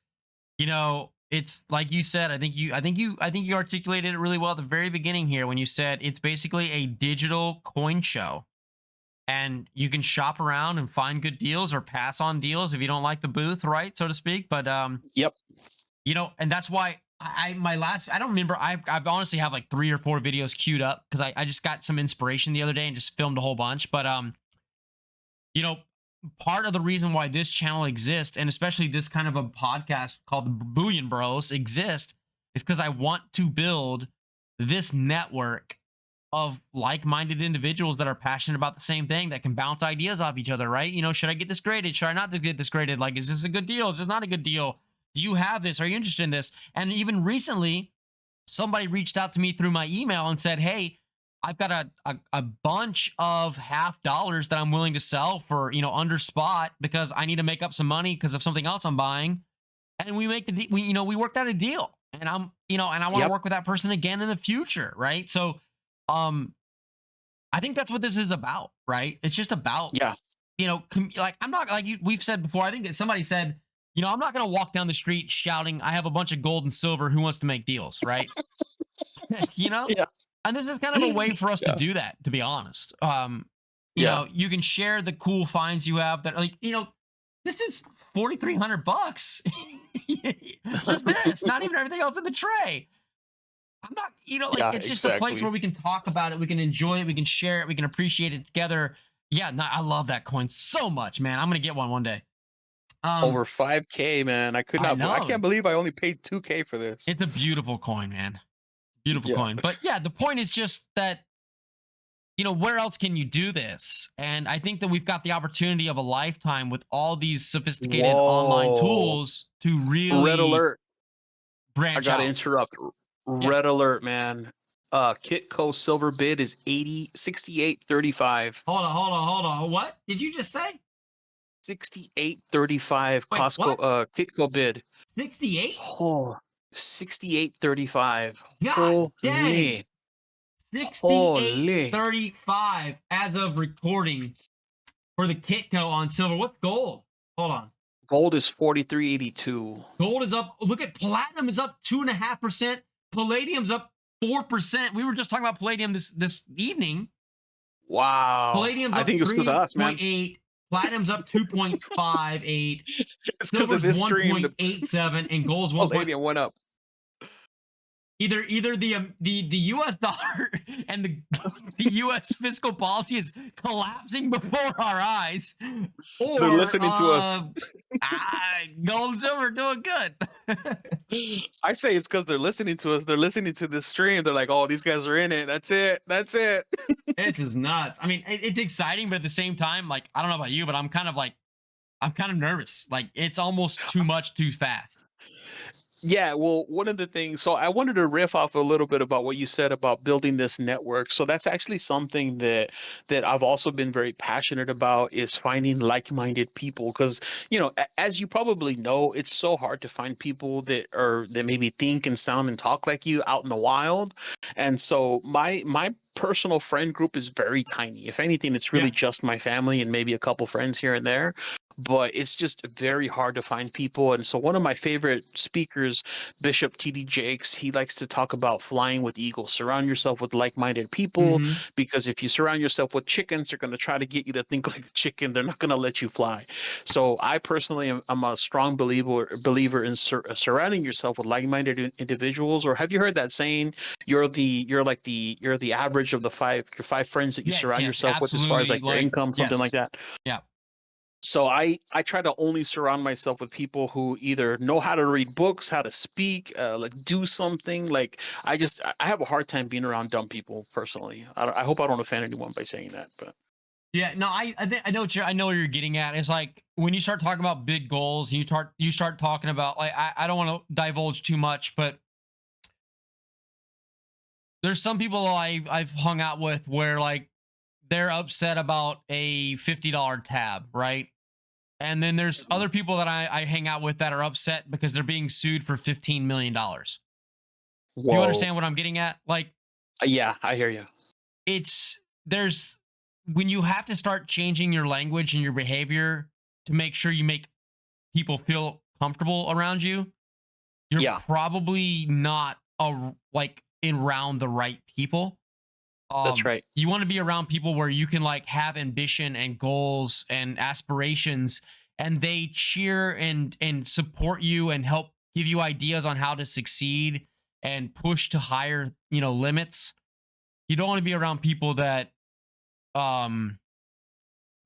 like you said. I think you articulated it really well at the very beginning here when you said it's basically a digital coin show, and you can shop around and find good deals or pass on deals if you don't like the booth, right, so to speak. But yep. and that's why my last, I don't remember, I've honestly have like 3 or 4 videos queued up because I just got some inspiration the other day and just filmed a whole bunch. But you know, part of the reason why this channel exists, and especially this kind of a podcast called the Bullion Bros exists, is because I want to build this network of like-minded individuals that are passionate about the same thing, that can bounce ideas off each other, right? Should I get this graded? Should I not get this graded? Like, is this a good deal? Is this not a good deal? Do you have this? Are you interested in this? And even recently, somebody reached out to me through my email and said, hey, I've got a bunch of half dollars that I'm willing to sell for, under spot, because I need to make up some money because of something else I'm buying. and we make the we worked out a deal, and I want to Yep. work with that person again in the future, right? So, um, I think that's what this is about, right? It's just about, Yeah. like, I'm not like we've said before. I think that somebody said, I'm not going to walk down the street shouting, "I have a bunch of gold and silver. Who wants to make deals?" Right? you know, Yeah. and this is kind of a way for us to Yeah. do that. To be honest, Yeah. you can share the cool finds you have that, like, this is $4,300. Just this, not even everything else in the tray. I'm not, like, Yeah. it's just a place Exactly. where we can talk about it, we can enjoy it, we can share it, we can appreciate it together. Yeah, no, I love that coin so much, man. I'm gonna get one day. Over 5K, man. I I know can't believe I only paid 2K for this. it's a beautiful coin, man. Beautiful Yeah. coin. But yeah, the point is just that, where else can you do this? And I think that we've got the opportunity of a lifetime with all these sophisticated online Whoa. tools to Red really alert. I branch gotta out. interrupt. Yeah. Red alert, man. Kitco silver bid is 68.35. Hold on. What did you just say? 68.35 Wait, Costco what? Kitco bid. 68? Oh, 68.35. God dang. Holy. Holy. 68.35 as of recording for the Kitco on silver. What's gold? Hold on. Gold is 43.82. Gold is up. Look at platinum is up 2.5%. Palladium's up 4%. We were just talking about palladium this evening. Wow. Palladium's I up think it's because of us, man. 3.8. Platinum's up 2.58. It's because of Silver's this stream. The 1.87 and gold's 1. palladium went up. Either the U.S. dollar and the U.S. fiscal policy is collapsing before our eyes, They're or listening to us. gold and silver are doing good. I say it's because they're listening to us. They're listening to this stream. They're like, "Oh, these guys are in it. That's it. That's it." This is nuts. I mean, it's exciting, but at the same time, like, I don't know about you, but I'm kind of nervous. Like, it's almost too much too fast. Yeah, well, one of the things, so I wanted to riff off a little bit about what you said about building this network. So that's actually something that I've also been very passionate about, is finding like-minded people. Because, as you probably know, it's so hard to find people that maybe think and sound and talk like you out in the wild. And so my personal friend group is very tiny. If anything, it's really Yeah. just my family and maybe a couple friends here and there, but it's just very hard to find people. And so one of my favorite speakers, Bishop TD Jakes, he likes to talk about flying with eagles. Surround yourself with like-minded people, Mm-hmm. because if you surround yourself with chickens, they're going to try to get you to think like a chicken. They're not going to let you fly. So I personally I'm a strong believer in surrounding yourself with like-minded individuals. Or have you heard that saying, you're the average of your five friends that you Yes. surround Yes. yourself with, as far as Absolutely. like your Like, income, something like yes. that? Yeah. So I try to only surround myself with people who either know how to read books, how to speak, like do something. Like I have a hard time being around dumb people personally. I hope I don't offend anyone by saying that, but Yeah, no, I know I know where you're getting at. It's like when you start talking about big goals, and you start talking about, like, I don't want to divulge too much, but there's some people I've hung out with where, like, they're upset about a $50 tab, right? And then there's other people that I hang out with that are upset because they're being sued for $15 million. Do you whoa, understand what I'm getting at? Like, yeah, I hear you. it's there's when you have to start changing your language and your behavior to make sure you make people feel comfortable around you, you're Yeah, probably not like around the right people. that's right. You want to be around people where you can, like, have ambition and goals and aspirations, and they cheer and support you and help give you ideas on how to succeed and push to higher, limits. You don't want to be around people that um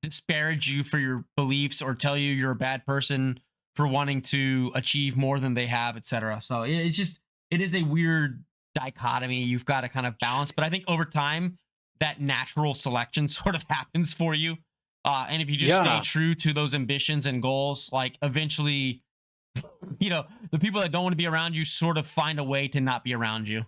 disparage you for your beliefs or tell you you're a bad person for wanting to achieve more than they have, etc. So it is a weird dichotomy you've got to kind of balance. But I think over time, that natural selection sort of happens for you. And if you just stay Yeah, true to those ambitions and goals, like, eventually, the people that don't want to be around you sort of find a way to not be around you.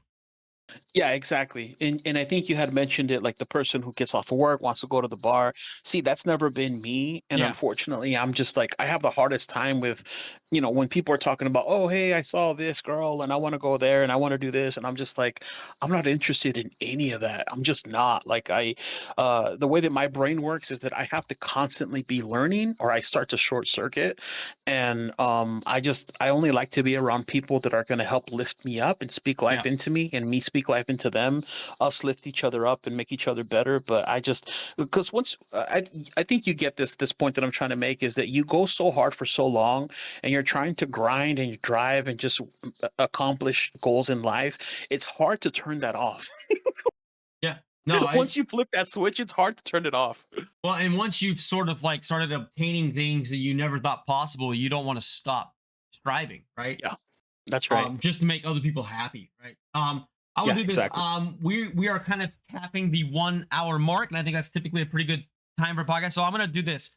Yeah, exactly. And I think you had mentioned it, like the person who gets off of work wants to go to the bar. See, that's never been me. And Yeah. unfortunately, I'm just like I have the hardest time with, when people are talking about, oh, hey, I saw this girl and I want to go there and I want to do this. And I'm just like, I'm not interested in any of that. I'm just not. Like the way that my brain works is that I have to constantly be learning or I start to short circuit. And I only like to be around people that are going to help lift me up and speak life Yeah. into me and me speak life into them, us lift each other up and make each other better. But I just, because once I think you get this point that I'm trying to make is that you go so hard for so long and you're trying to grind and you drive and just accomplish goals in life, it's hard to turn that off. Yeah. No, Once you flip that switch, it's hard to turn it off. well, and once you've sort of like started obtaining things that you never thought possible, you don't want to stop striving, right? Yeah, that's right. Just to make other people happy, right? I will Yeah, do this. exactly. We are kind of tapping the 1 hour mark, and I think that's typically a pretty good time for a podcast. So I'm gonna do this.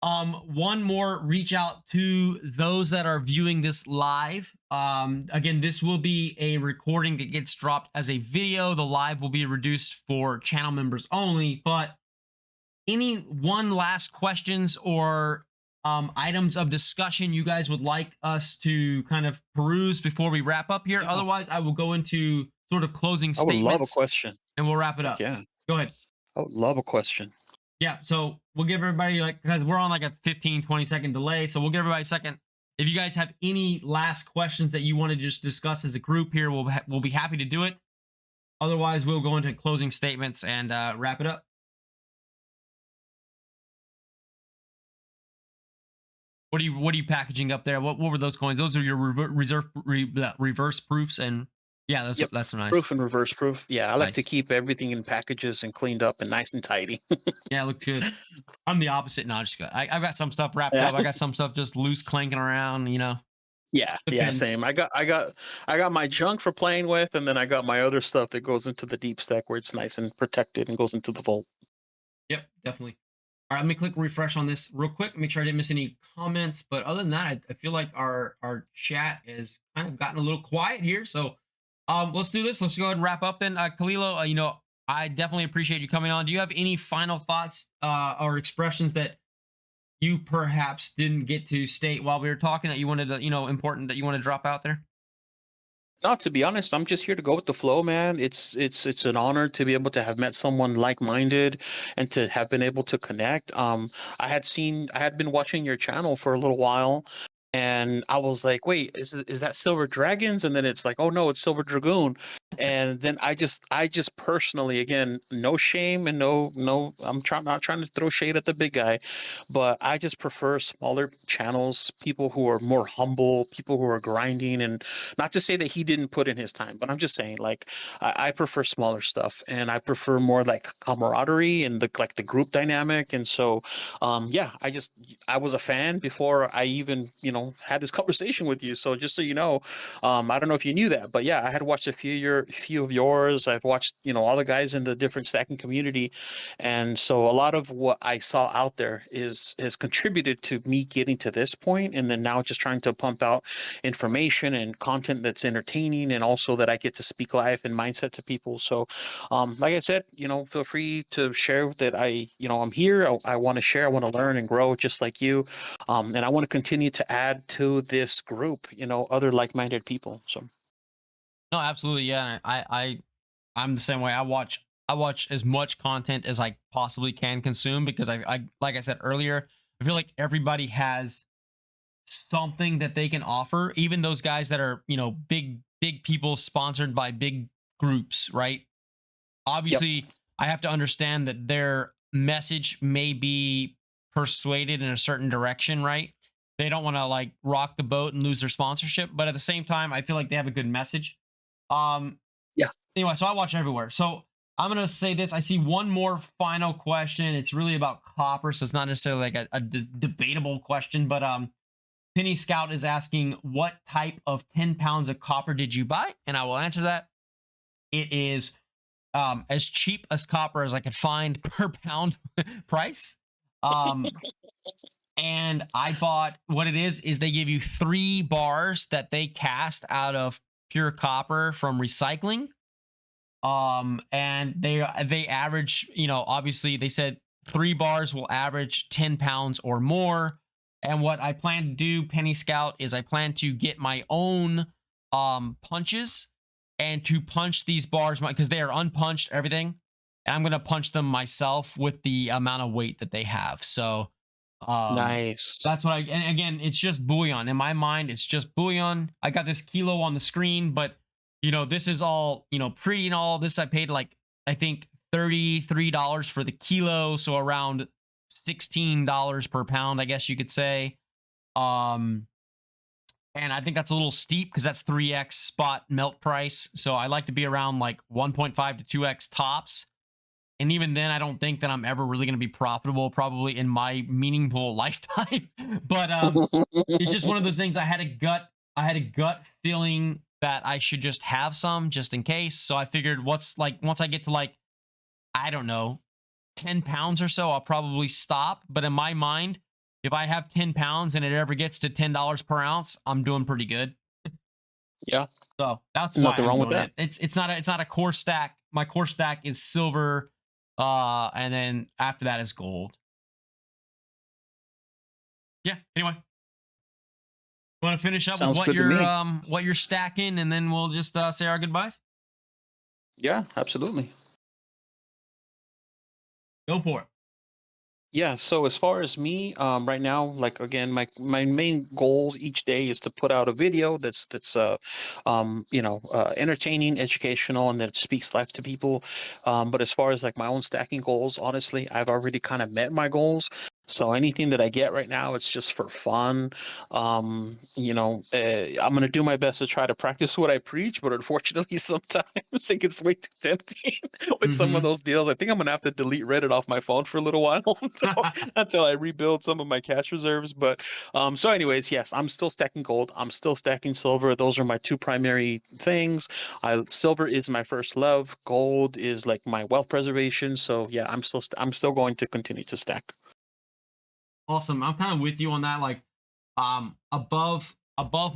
One more reach out to those that are viewing this live. Again, this will be a recording that gets dropped as a video. The live will be reduced for channel members only. But any one last questions or items of discussion you guys would like us to kind of peruse before we wrap up here? Yeah, Otherwise, I will go into sort of closing I would love a statements question. and we'll wrap it Heck up. yeah, Go ahead. I would love a question. Yeah, so we'll give everybody like because we're on like a 15-20 second delay, so we'll give everybody a second. If you guys have any last questions that you want to just discuss as a group here, we'll be happy to do it. Otherwise, we'll go into closing statements and wrap it up. What are you packaging up there? What were those coins? Those are your reverse proofs, and yeah, Yep. that's nice, Proof and reverse proof. Yeah, I like to nice. keep everything in packages and cleaned up and nice and tidy. Yeah, it looked good. I'm the opposite. No, just I've got some stuff wrapped Yeah. up. I got some stuff just loose clanking around. Yeah, yeah, Depends. same. I got my junk for playing with, and then I got my other stuff that goes into the deep stack where it's nice and protected and goes into the vault. Yep, definitely. All right, let me click refresh on this real quick. Make sure I didn't miss any comments. But other than that, I feel like our chat has kind of gotten a little quiet here. So let's do this. Let's go ahead and wrap up then. Kalilo, I definitely appreciate you coming on. Do you have any final thoughts or expressions that you perhaps didn't get to state while we were talking that you wanted to, important that you want to drop out there? Not to be honest, I'm just here to go with the flow, man. It's an honor to be able to have met someone like-minded and to have been able to connect. I had been watching your channel for a little while, and I was like, wait, is that Silver Dragons? And then it's like, oh no, it's Silver Dragoon. And then I just personally, again, no shame and no, not trying to throw shade at the big guy, but I just prefer smaller channels, people who are more humble, people who are grinding, and not to say that he didn't put in his time, but I'm just saying, like, I prefer smaller stuff, and I prefer more like camaraderie and the group dynamic. And so, yeah, I was a fan before I even had this conversation with you. So just so you know, I don't know if you knew that, but yeah, I had watched few of yours. I've watched all the guys in the different stacking community, and so a lot of what I saw out there is has contributed to me getting to this point, and then now just trying to pump out information and content that's entertaining and also that I get to speak life and mindset to people. So, like I said, feel free to share that I'm here. I want to share, I want to learn and grow just like you. And I want to continue to add to this group, other like-minded people. So, No, absolutely, yeah. I'm the same way. I watch as much content as I possibly can consume because I like I said earlier, I feel like everybody has something that they can offer. Even those guys that are big people sponsored by big groups, right? yep. Obviously, I have to understand that their message may be persuaded in a certain direction, right? They don't want to like rock the boat and lose their sponsorship, but at the same time, I feel like they have a good message. Um, Yeah. anyway, so I watch everywhere. So I'm gonna say this. I see one more final question. It's really about copper, so it's not necessarily like a debatable question, but Penny Scout is asking, what type of 10 pounds of copper did you buy? And I will answer that. It is as cheap as copper as I could find per pound price. Um, and I bought what it is they give you 3 bars that they cast out of pure copper from recycling. And they average, obviously they said 3 bars will average 10 pounds or more. And what I plan to do, Penny Scout, is I plan to get my own punches and to punch these bars because they are unpunched, everything. And I'm gonna punch them myself with the amount of weight that they have. So Nice. that's what and again, it's just bullion. In my mind, it's just bullion. I got this kilo on the screen, but this is all, pretty and all. This I paid like, I think $33 for the kilo, so around $16 per pound, I guess you could say. Um, and I think that's a little steep because that's 3x spot melt price. So I like to be around like 1.5 to 2x tops. And even then, I don't think that I'm ever really going to be profitable, probably in my meaningful lifetime. But it's just one of those things. I had a gut feeling that I should just have some just in case. So I figured, what's like, once I get to like, I don't know, 10 pounds or so, I'll probably stop. But in my mind, if I have 10 pounds and it ever gets to $10 per ounce, I'm doing pretty good. Yeah, So that's why nothing I'm wrong with doing that. it. It's not a core stack. My core stack is silver, and then after that is gold. Yeah. Anyway, want to finish up with Sounds good to me. what you're stacking, and then we'll just say our goodbyes. Yeah, absolutely. Go for it. Yeah, so as far as me, right now, like again, my main goals each day is to put out a video that's entertaining, educational, and that speaks life to people. But as far as like my own stacking goals, honestly, I've already kind of met my goals. So anything that I get right now, it's just for fun. I'm gonna do my best to try to practice what I preach, but unfortunately, sometimes it gets way too tempting with some of Mm-hmm. those deals. I think I'm gonna have to delete Reddit off my phone for a little while until I rebuild some of my cash reserves. But so anyways, yes, I'm still stacking gold. I'm still stacking silver. Those are my two primary things. Silver is my first love. Gold is like my wealth preservation. So yeah, I'm still going to continue to stack. Awesome. I'm kind of with you on that. Like, above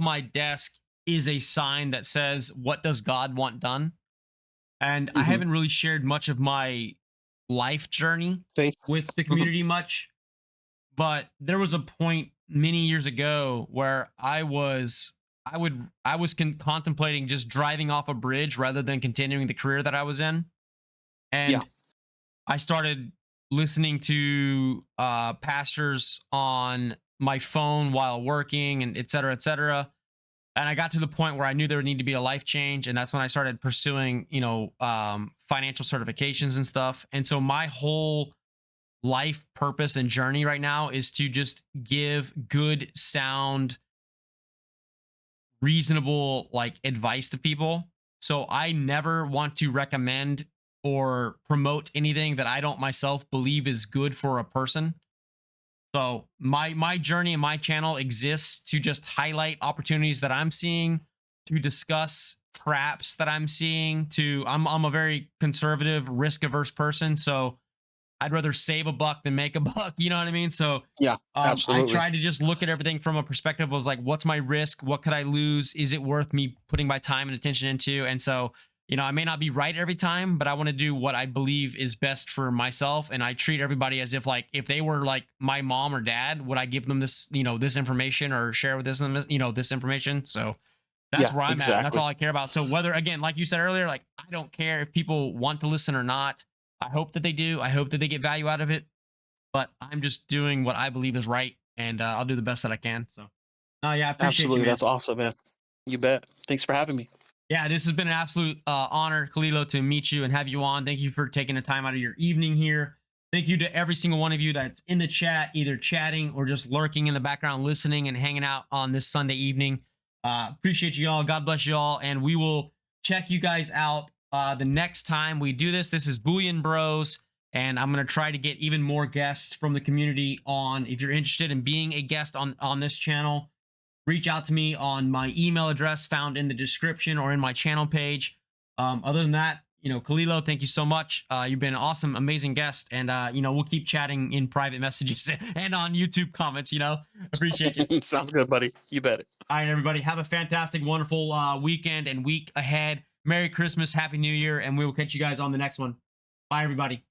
my desk is a sign that says, "What does God want done?" And I Hmm. haven't really shared much of my life journey Faith. with the Hmm. community much, but there was a point many years ago where I was contemplating just driving off a bridge rather than continuing the career that I was in. Yeah. And I started listening to pastors on my phone while working and et cetera, et cetera. And I got to the point where I knew there would need to be a life change. And that's when I started pursuing, financial certifications and stuff. And so my whole life purpose and journey right now is to just give good, sound, reasonable like advice to people. So I never want to recommend or promote anything that I don't myself believe is good for a person. So my journey and my channel exists to just highlight opportunities that I'm seeing, to discuss traps that I'm seeing, I'm a very conservative, risk averse person, so I'd rather save a buck than make a buck. You know what I mean? So Yeah. I Absolutely. try to just look at everything from a perspective was like, what's my risk? What could I lose? Is it worth me putting my time and attention into? And so, I may not be right every time, but I want to do what I believe is best for myself. And I treat everybody as if like, if they were like my mom or dad, would I give them this, this information or share with this information? So that's Yeah. where I'm at. And that's Exactly. all I care about. So whether, again, like you said earlier, like I don't care if people want to listen or not. I hope that they do. I hope that they get value out of it, but I'm just doing what I believe is right, and I'll do the best that I can. So, no, yeah, I appreciate you, Absolutely. man. That's awesome, man. You bet. Thanks for having me. Yeah, this has been an absolute honor, Kalilo, to meet you and have you on. Thank you for taking the time out of your evening here. Thank you to every single one of you that's in the chat, either chatting or just lurking in the background, listening and hanging out on this Sunday evening. Appreciate you all. God bless you all. And we will check you guys out the next time we do this. This is Bullion Bros. And I'm going to try to get even more guests from the community on. If you're interested in being a guest on this channel, reach out to me on my email address found in the description or in my channel page. Other than that, Kalilo, thank you so much. You've been an awesome, amazing guest. And, we'll keep chatting in private messages and on YouTube comments, appreciate you. Sounds good, buddy. You bet it. All right, everybody, have a fantastic, wonderful weekend and week ahead. Merry Christmas, Happy New Year, and we will catch you guys on the next one. Bye, everybody.